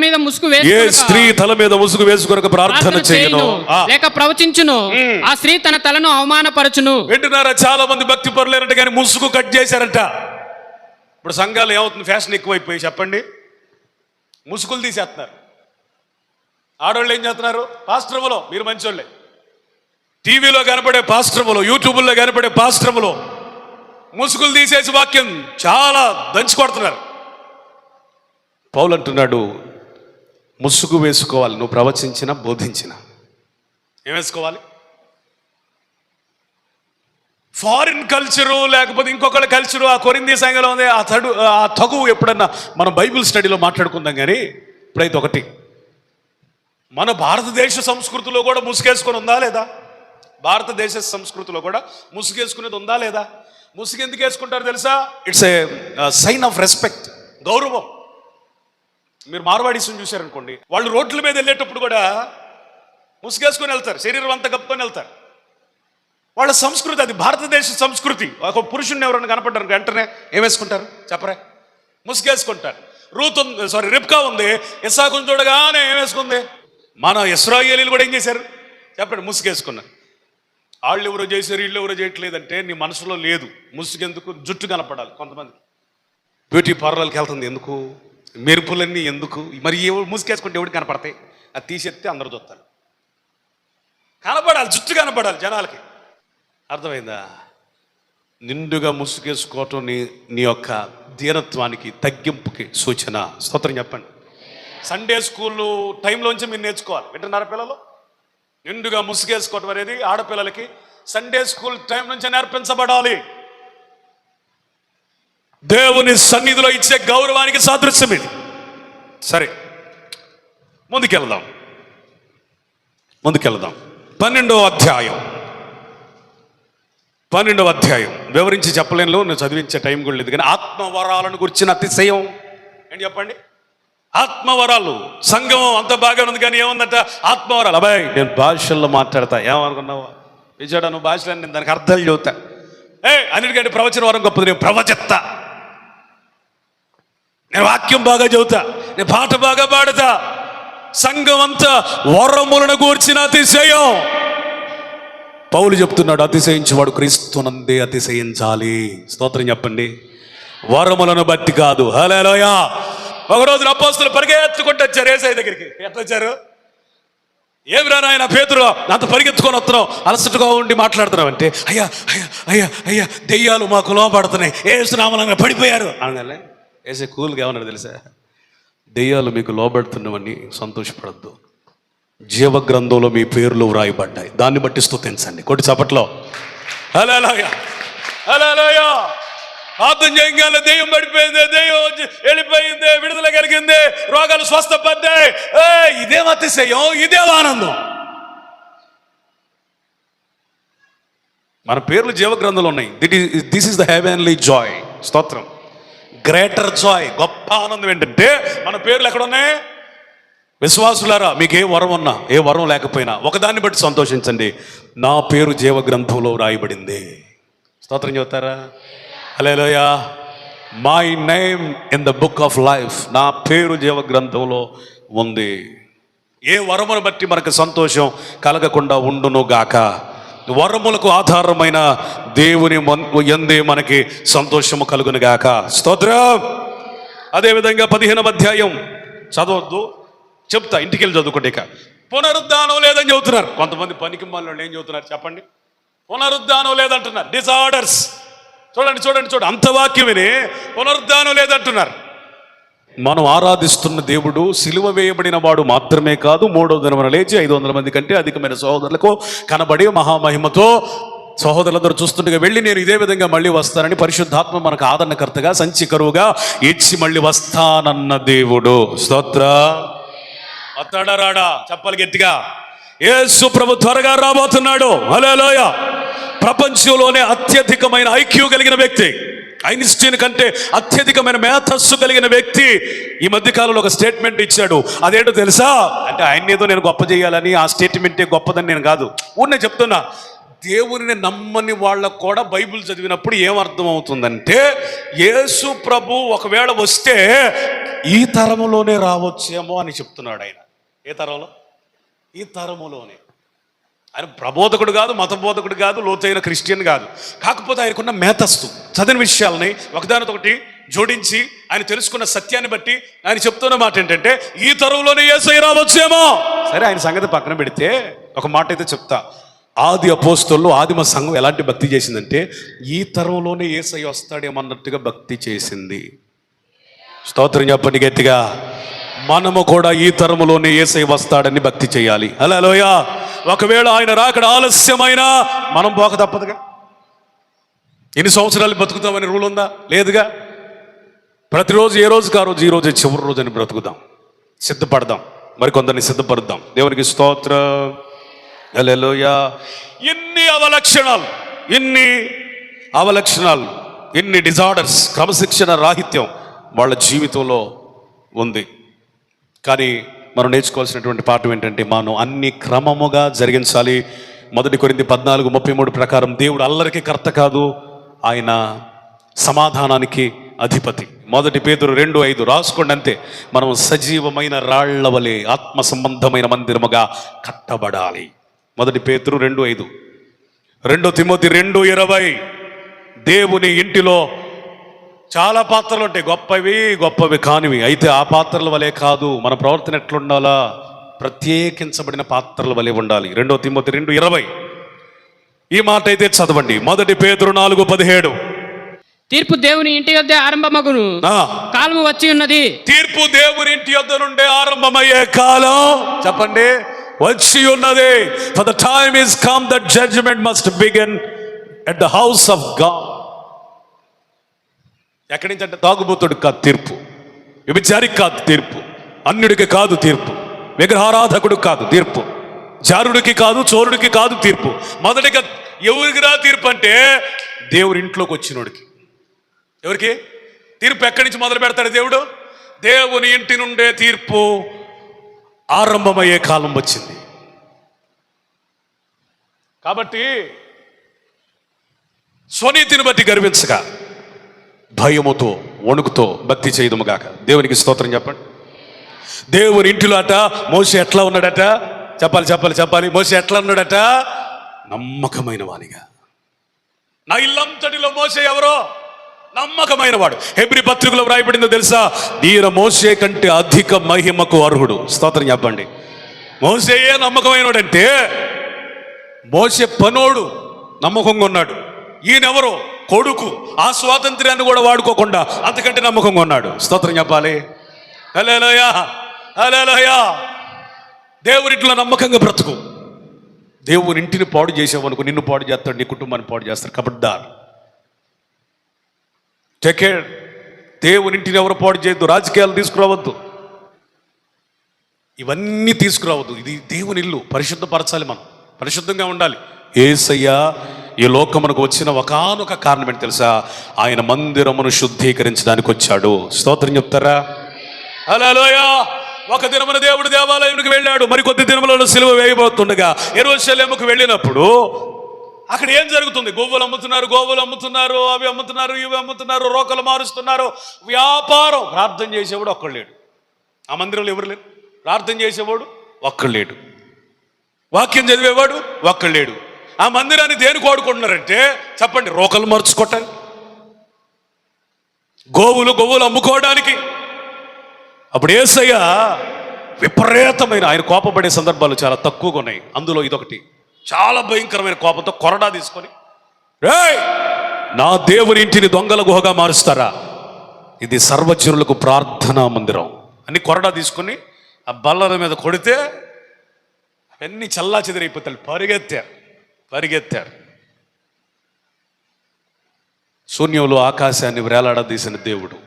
మీద ముసుగు వేసుకొనక ప్రార్థన చేయను లేక ప్రవచించును, ఆ స్త్రీ తన తలను అవమానపరచును. వింటున్నారా? చాలా మంది భక్తి పరులేరంట, కానీ ముసుగు కట్ చేశారంట. ఇప్పుడు సంఘాలు ఏమవుతుంది? ఫ్యాషన్ ఎక్కువైపోయి చెప్పండి, ముసుగులు తీసేస్తున్నారు. ఆడవాళ్ళు ఏం చేస్తున్నారు? పాస్టర్ములో, మీరు మంచోళ్ళే, టీవీలో కనపడే పాస్టర్ములో, యూట్యూబ్లో కనపడే పాస్టర్ములో ముసుగులు తీసేసి వాక్యం చాలా దంచి కొడుతున్నారు. పౌలు అంటున్నాడు, ముసుగు వేసుకోవాలి. నువ్వు ప్రవచించిన, బోధించిన ఏం వేసుకోవాలి? ఫారిన్ కల్చరు లేకపోతే ఇంకొకళ్ళ కల్చరు ఆ కొరింథీ సంఘంలో ఉంది ఆ తగువు ఎప్పుడన్నా మనం బైబిల్ స్టడీలో మాట్లాడుకుందాం. కానీ ఇప్పుడైతే ఒకటి, మన భారతదేశ సంస్కృతిలో కూడా ముసుగేసుకొని ఉందా లేదా? భారతదేశ సంస్కృతిలో కూడా ముసుగేసుకునేది ఉందా లేదా? ముసుగు ఎందుకు వేసుకుంటారు తెలుసా? It's a sign of respect, గౌరవం. మీరు మార్వాడీస్ని చూశారనుకోండి, వాళ్ళు రోడ్ల మీద వెళ్ళేటప్పుడు కూడా ముసుగేసుకొని వెళ్తారు, శరీరం అంతా కప్పుకొని వెళ్తారు. వాళ్ళ సంస్కృతి అది, భారతదేశ సంస్కృతి. ఒక పురుషుని ఎవరైనా కనపడ్డారు వెంటనే ఏం వేసుకుంటారు చెప్పరా? ముసుగేసుకుంటారు. రిబ్కా ఉంది, ఇస్సాకును చూడగానే ఏం వేసుకుంది? మన ఇశ్రాయేలీలు కూడా ఏం చేశారు చెప్పండి? ముసుగేసుకున్నారు. వాళ్ళు ఎవరో చేశారు, వీళ్ళు ఎవరో చేయట్లేదంటే నీ మనసులో లేదు. ముసుగెందుకు? జుట్టు కనపడాలి. కొంతమంది బ్యూటీ పార్లర్కి వెళ్తుంది ఎందుకు? మెరుపులన్నీ ఎందుకు? మరి ముసుగేసుకుంటే ఎవరికి కనపడతాయి? అది తీసేస్తే అందరూ చూస్తారు. కనపడాలి, జుట్టు కనపడాలి జనాలకి. అర్థమైందా? నిండుగా ముసుగేసుకోవటం నీ యొక్క దీనత్వానికి, తగ్గింపుకి సూచన. స్తోత్రం చెప్పండి. సండే స్కూల్ టైంలోంచి మీరు నేర్చుకోవాలి. వింటున్నారా పిల్లలు? నిండుగా ముసుగేసుకోవటం అనేది ఆడపిల్లలకి సండే స్కూల్ టైం నుంచి నేర్పించబడాలి. దేవుని సన్నిధిలో ఇచ్చే గౌరవానికి సాదృశ్యం ఇది. సరే, ముందుకెళ్దాం. 12వ అధ్యాయం వివరించి చెప్పలేనులో, నేను చదివించే టైం కూడా లేదు. కానీ ఆత్మవరాలను గురించిన అతిశయం ఏంటి చెప్పండి? ఆత్మవరాలు. సంఘం అంత బాగా ఉంది కానీ ఏముందట? ఆత్మవరాలు. అబ్బాయి నేను భాషల్లో మాట్లాడతా, ఏమనుకున్నావా? విజయడా నువ్వు భాషలో, నేను దానికి అర్థాలు చెబుతా. అన్నిటికంటే ప్రవచన వరం గొప్పది. నేను ప్రవచిస్తా, నేను వాక్యం బాగా చెబుతా, నేను పాట బాగా పాడతా. సంఘం అంతా వరములను గూర్చిన అతిశయం. పౌలు చెప్తున్నాడు, అతిశయించేవాడు క్రీస్తునందే అతిశయించాలి. స్తోత్రం చెప్పండి. వరములను బట్టి కాదు. హల్లెలూయా. ఒకరోజు అపోస్తలులు పరిగెత్తుకుంటూ వచ్చారు యేసయ్య దగ్గరికి. ఎట్లా వచ్చారు? ఏమిరా నాయన పేతురు అంత పరిగెత్తుకొని వస్తున్నావు, అలసటగా ఉండి మాట్లాడుతున్నావు అంటే, అయ్యా అయ్యా అయ్యా అయ్యా దెయ్యాలు మాకు లోపడుతున్నాయి, యేసు నామమున పడిపోయారు అనగానే యేసయ్య కూల్గా ఏమన్నాడు తెలుసా? దెయ్యాలు మీకు లోబడుతున్నామని సంతోషపడద్దు, జీవ గ్రంథంలో మీ పేర్లు వ్రాయబడ్డాయి, దాన్ని బట్టి స్తుతించండి. కొట్టి చప్పట్లో హల్లెలూయా హల్లెలూయా. ప్రార్థన చేయగానే దెయ్యం పడిపోయింది, దెయ్యం వెళ్ళిపోయింది, విడుదల కలిగింది, రోగాలు స్వస్థపడ్డాయి. ఇదేం అతిశయం, ఇదేం ఆనందం. మన పేర్లు జీవ గ్రంథంలో ఉన్నాయి. This is the heavenly Joy. స్తోత్రం. గ్రేటర్ జాయ్, గొప్ప ఆనందం ఏంటంటే మన పేర్లు ఎక్కడ ఉన్నాయి? విశ్వాసులారా, మీకు ఏ వరం ఉన్నా ఏ వరం లేకపోయినా ఒకదాన్ని బట్టి సంతోషించండి, నా పేరు జీవ గ్రంథంలో రాయబడింది. స్తోత్రం చెబుతారా? హల్లెలూయా. My name in the book of life. నా పేరు జీవ గ్రంథంలో ఉంది. ఏ వరమును బట్టి మనకు సంతోషం కలగకుండా ఉండును గాక. వరములకు ఆధారమైన దేవుని యందే మనకి సంతోషము కలుగును గాక. స్తోత్రం. అదేవిధంగా 15వ అధ్యాయం చదవద్దు, చెప్తా, ఇంటికి వెళ్ళి చదువుకోండి. ఇక పునరుద్ధానం లేదని చెబుతున్నారు కొంతమంది. పనికి వాళ్ళు ఏం చెబుతున్నారు చెప్పండి? పునరుద్ధానం లేదంటున్నారు. డిసార్డర్స్. చూడండి అంత వాక్యం విని పునరుద్ధానం లేదంటున్నారు. మనం ఆరాధిస్తున్న దేవుడు సిలువ వేయబడిన వాడు మాత్రమే కాదు, 3వ దినమున లేచి 500 మంది కంటే అధికమైన సహోదరులకు కనబడి మహామహిమతో సహోదరులందరూ చూస్తుండగా వెళ్ళి నేను ఇదే విధంగా మళ్ళీ వస్తానని పరిశుద్ధాత్మ మనకు ఆదరణకర్తగా సంచి కరువుగా ఇచ్చి మళ్ళీ వస్తానన్న దేవుడు. స్తోత్ర. వస్తాడా రాడా? చెప్పాలి గట్టిగా. యేసు ప్రభు త్వరగా రాబోతున్నాడు. హల్లెలూయా. ప్రపంచంలోనే అత్యధికమైన ఐక్యూ కలిగిన వ్యక్తి, ఐన్స్టీన్ కంటే అత్యధికమైన మేధస్సు కలిగిన వ్యక్తి ఈ మధ్యకాలంలో ఒక స్టేట్మెంట్ ఇచ్చాడు. అదేంటో తెలుసా? అంటే ఆయన ఏదో నేను గొప్ప చేయాలని, ఆ స్టేట్మెంటే గొప్పదని నేను కాదు, ఊరినే చెప్తున్నా. దేవుని నమ్మని వాళ్ళకు కూడా బైబిల్ చదివినప్పుడు ఏమర్థం అవుతుందంటే, యేసు ప్రభు ఒకవేళ వస్తే ఈ తరములోనే రావచ్చేమో అని చెప్తున్నాడు ఆయన. ఏ తరంలో? ఈ తరములోనే. ఆయన ప్రబోధకుడు కాదు, మతబోధకుడు కాదు, లోతైన క్రిస్టియన్ కాదు. కాకపోతే ఆయనకున్న మేధస్సు, చదివిన విషయాలని ఒకదానితోటి జోడించి ఆయన తెలుసుకున్న సత్యాన్ని బట్టి ఆయన చెప్తున్న మాట ఏంటంటే, ఈ తరంలోనే యేసయ్య రావచ్చేమో. సరే, ఆయన సంగతి పక్కన పెడితే ఒక మాట అయితే చెప్తా. ఆది అపోస్తలులు, ఆదిమ సంఘం ఎలాంటి భక్తి చేసిందంటే, ఈ తరంలోనే యేసయ్య వస్తాడేమన్నట్టుగా భక్తి చేసింది. స్తోత్రం చెప్పండి గట్టిగా. మనము కూడా ఈ తరములోనే యేసయ్య వస్తాడని భక్తి చేయాలి. హల్లెలూయా. ఒకవేళ ఆయన రాకడ ఆలస్యమైనా మనం పోక తప్పదుగా. ఎన్ని సంవత్సరాలు బతుకుతామని రూల్ ఉందా? లేదుగా. ప్రతిరోజు ఏ రోజుకి ఆ రోజు, ఈ రోజు చివరి రోజు అని బ్రతుకుదాం, సిద్ధపడదాం, మరికొందరిని సిద్ధపడదాం. దేవునికి స్తోత్రం. హల్లెలూయా. ఇన్ని అవలక్షణాలు, ఇన్ని డిజార్డర్స్, క్రమశిక్షణ రాహిత్యం వాళ్ళ జీవితంలో ఉంది. కానీ మనం నేర్చుకోవాల్సినటువంటి పాఠం ఏంటంటే మనం అన్ని క్రమముగా జరిగించాలి. 1 కొరింథీ 14:33 ప్రకారం దేవుడు అల్లరికి కర్త కాదు, ఆయన సమాధానానికి అధిపతి. 1 పేతురు 2:5 రాసుకోండి అంతే. మనం సజీవమైన రాళ్ల వలె ఆత్మ సంబంధమైన మందిరముగా కట్టబడాలి. 1 పేతురు 2:5. 2 తిమోతి 2:20. దేవుని ఇంటిలో చాలా పాత్రలు ఉంటాయి, గొప్పవి కానివి. అయితే ఆ పాత్రల వలె కాదు, మన ప్రవర్తన ఎట్లుండాలా? ప్రత్యేకించబడిన పాత్రల వలె ఉండాలి. 2 తిమోతి 2:20. ఈ మాట అయితే చదవండి. 1 పేతురు 4:17. తీర్పు దేవుని ఇంటి యొద్ద ఆరంభమగును, కాలము వచ్చి ఉన్నది. తీర్పు దేవుని ఇంటి యొద్ద నుండే ఆరంభమయ్యే కాలం, చెప్పండి, వచ్చి ఉన్నది. For the time is come that judgment must begin at the house of God. ఎక్కడి నుంచి అంటే తాగుబోతుడికి కాదు తీర్పు, వ్యభిచారికి కాదు తీర్పు, అన్యుడికి కాదు తీర్పు, విగ్రహారాధకుడికి కాదు తీర్పు, జారుడికి కాదు, చోరుడికి కాదు తీర్పు. మొదటిగా ఎవరికి రా తీర్పు అంటే దేవుడి ఇంట్లోకి వచ్చినోడికి. ఎవరికి తీర్పు? ఎక్కడి నుంచి మొదలు పెడతాడు దేవుడు? దేవుని ఇంటి నుండే తీర్పు ఆరంభమయ్యే కాలం వచ్చింది. కాబట్టి స్వనీతిని బట్టి గర్వించగా, భయముతో వణుకుతో భక్తి చేయదుముగాక. దేవునికి స్తోత్రం చెప్పండి. దేవుని ఇంటిలో అట మోషే ఎట్లా ఉన్నాడట? చెప్పాలి. మోషే ఎట్లా ఉన్నాడట? నమ్మకమైన వానిగా. నా ఇల్లంతటిలో మోషే ఎవరో? నమ్మకమైన వాడు. హెబ్రీ పత్రికలో వ్రాయబడిందో తెలుసా? ఈయన మోషే కంటే అధిక మహిమకు అర్హుడు. స్తోత్రం చెప్పండి. మోషేయే నమ్మకమైన వాడంటే మోషే పనోడు నమ్మకంగా ఉన్నాడు. ఈయనెవరో? కొడుకు. ఆ స్వాతంత్ర్యాన్ని కూడా వాడుకోకుండా అంతకంటే నమ్మకంగా ఉన్నాడు. స్తోత్రం చెప్పాలి. హల్లెలూయా, హల్లెలూయా. దేవునింట్లో నమ్మకంగా బ్రతుకు. దేవుని ఇంటిని పాడు చేసావనుకో, నిన్ను పాడు చేస్తాడు, నీ కుటుంబాన్ని పాడు చేస్తాడు. కబడ్దార్, టేక్ కేర్. దేవుని ఇంటిని ఎవరు పాడు చేయొద్దు. రాజకీయాలు తీసుకురావద్దు, ఇవన్నీ తీసుకురావద్దు. ఇది దేవుని ఇల్లు, పరిశుద్ధపరచాలి, మనం పరిశుద్ధంగా ఉండాలి. యేసయ్య ఈ లోకమునకు వచ్చిన ఒకానొక కారణం ఏంటి తెలుసా? ఆయన మందిరమును శుద్ధీకరించడానికి వచ్చాడు. స్తోత్రం చెప్తారా? హల్లెలూయా. ఒక దినమున దేవుడు దేవాలయానికి వెళ్ళాడు. మరికొద్ది దినములలో సిలువ వేయబోతుండగా యెరూషలేముకు వెళ్ళినప్పుడు అక్కడ ఏం జరుగుతుంది? గోవులు అమ్ముతున్నారు, అవి అమ్ముతున్నారు, ఇవి అమ్ముతున్నారు, రోకలు మారుస్తున్నారు, వ్యాపారం. ప్రార్థన చేసేవాడు ఒక్కడు లేడు. ఆ మందిరంలో ఎవరు లేరు. ప్రార్థన చేసేవాడు ఒక్కడు లేడు. వాక్యం చదివేవాడు ఒక్కడు లేడు. ఆ మందిరాన్ని దేనికి వాడుకుంటున్నారంటే చెప్పండి, రోకలు మార్చుకోవటానికి, గోవులు అమ్ముకోవడానికి. అప్పుడు యేసయ్య విపరీతమైన, ఆయన కోపపడే సందర్భాలు చాలా తక్కువగా ఉన్నాయి. అందులో ఇదొకటి. చాలా భయంకరమైన కోపంతో కొరడా తీసుకొని, రేయ్, నా దేవుని ఇంటిని దొంగల గుహగా మారుస్తారా? ఇది సర్వజనులకు ప్రార్థనా మందిరం అని కొరడా తీసుకొని ఆ బల్లల మీద కొడితే అవన్నీ చల్లా చెదిరైపోతాడు. పరిగెత్తారు. శూన్యంలో ఆకాశాన్ని వేలాడదీసిన దేవుడు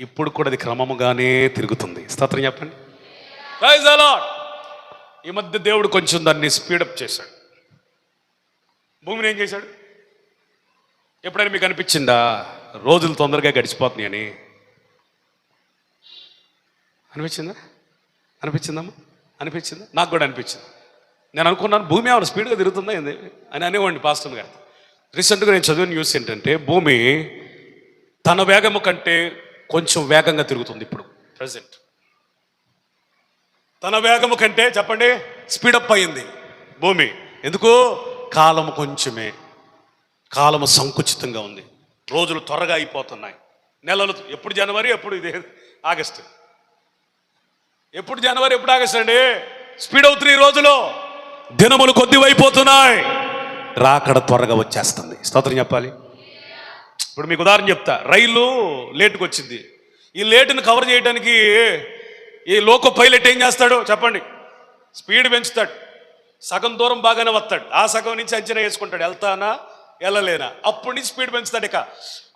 ఇప్పుడు కూడా అది క్రమముగానే తిరుగుతుంది. స్తోత్రం చెప్పండి. Praise the lord. ఈ మధ్య దేవుడు కొంచెం దాన్ని స్పీడప్ చేశాడు. భూమిని ఏం చేశాడు? ఎప్పుడైనా మీకు అనిపించిందా రోజులు తొందరగా గడిచిపోతున్నాయి అని? అనిపించిందమ్మా? నాకు కూడా అనిపించింది. నేను అనుకున్నాను భూమి ఏమైనా స్పీడ్గా తిరుగుతుందా ఏంది అని అనేవాడిని పాస్టర్ గారు. రీసెంట్గా నేను చదివిన న్యూస్ ఏంటంటే భూమి తన వేగము కంటే కొంచెం వేగంగా తిరుగుతుంది ఇప్పుడు ప్రజెంట్. తన వేగము కంటే చెప్పండి స్పీడప్ అయింది భూమి. ఎందుకు? కాలము కొంచెమే, కాలము సంకుచితంగా ఉంది. రోజులు త్వరగా అయిపోతున్నాయి. నెలలు ఎప్పుడు జనవరి, ఎప్పుడు ఇది ఆగస్టు, ఎప్పుడు జనవరి, ఎప్పుడు ఆగస్టు అండి. స్పీడ్ అవుతున్నాయి రోజులు. దినములు కొద్దివైపోతున్నాయి. రాకడ త్వరగా వచ్చేస్తుంది. స్తోత్రం చెప్పాలి. ఇప్పుడు మీకు ఉదాహరణ చెప్తా. రైలు లేటుకు వచ్చింది. ఈ లేటును కవర్ చేయడానికి ఈ లోకో పైలట్ ఏం చేస్తాడు చెప్పండి? స్పీడ్ పెంచుతాడు. సగం దూరం బాగానే వస్తాడు, ఆ సగం నుంచి అంచనా వేసుకుంటాడు, వెళ్తానా వెళ్ళలేనా. అప్పటి నుంచి స్పీడ్ పెంచుతాడు. ఇక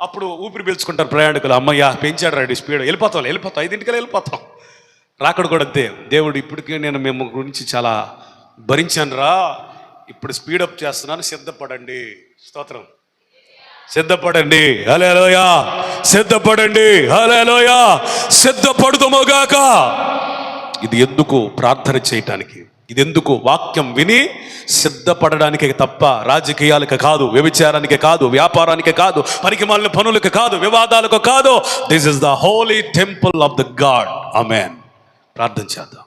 అప్పుడు ఊపిరి పీల్చుకుంటారు ప్రయాణికులు, అమ్మయ్యా పెంచాడు రాడు స్పీడ్, వెళ్ళిపోతాం 5ంటికల్లా వెళ్ళిపోతాం. రాకడ కూడా అంతే. దేవుడు ఇప్పటికే నేను మేము గురించి చాలా భరించాను రా, ఇప్పుడు స్పీడప్ చేస్తున్నాను, సిద్ధపడండి. స్తోత్రం. సిద్ధపడండి. హల్లెలూయా. సిద్ధపడండి. హల్లెలూయా. సిద్ధపడుదుముగాక. ఇది ఎందుకు? ప్రార్థన చేయటానికి. ఇది ఎందుకు? వాక్యం విని సిద్ధపడడానికి తప్ప రాజకీయాలకు కాదు, వ్యభిచారానికి కాదు, వ్యాపారానికి కాదు, పనికిమాలిన పనులకు కాదు, వివాదాలకు కాదు. This is the holy temple of the god. ఆమేన్. ప్రార్థన చేద్దాం.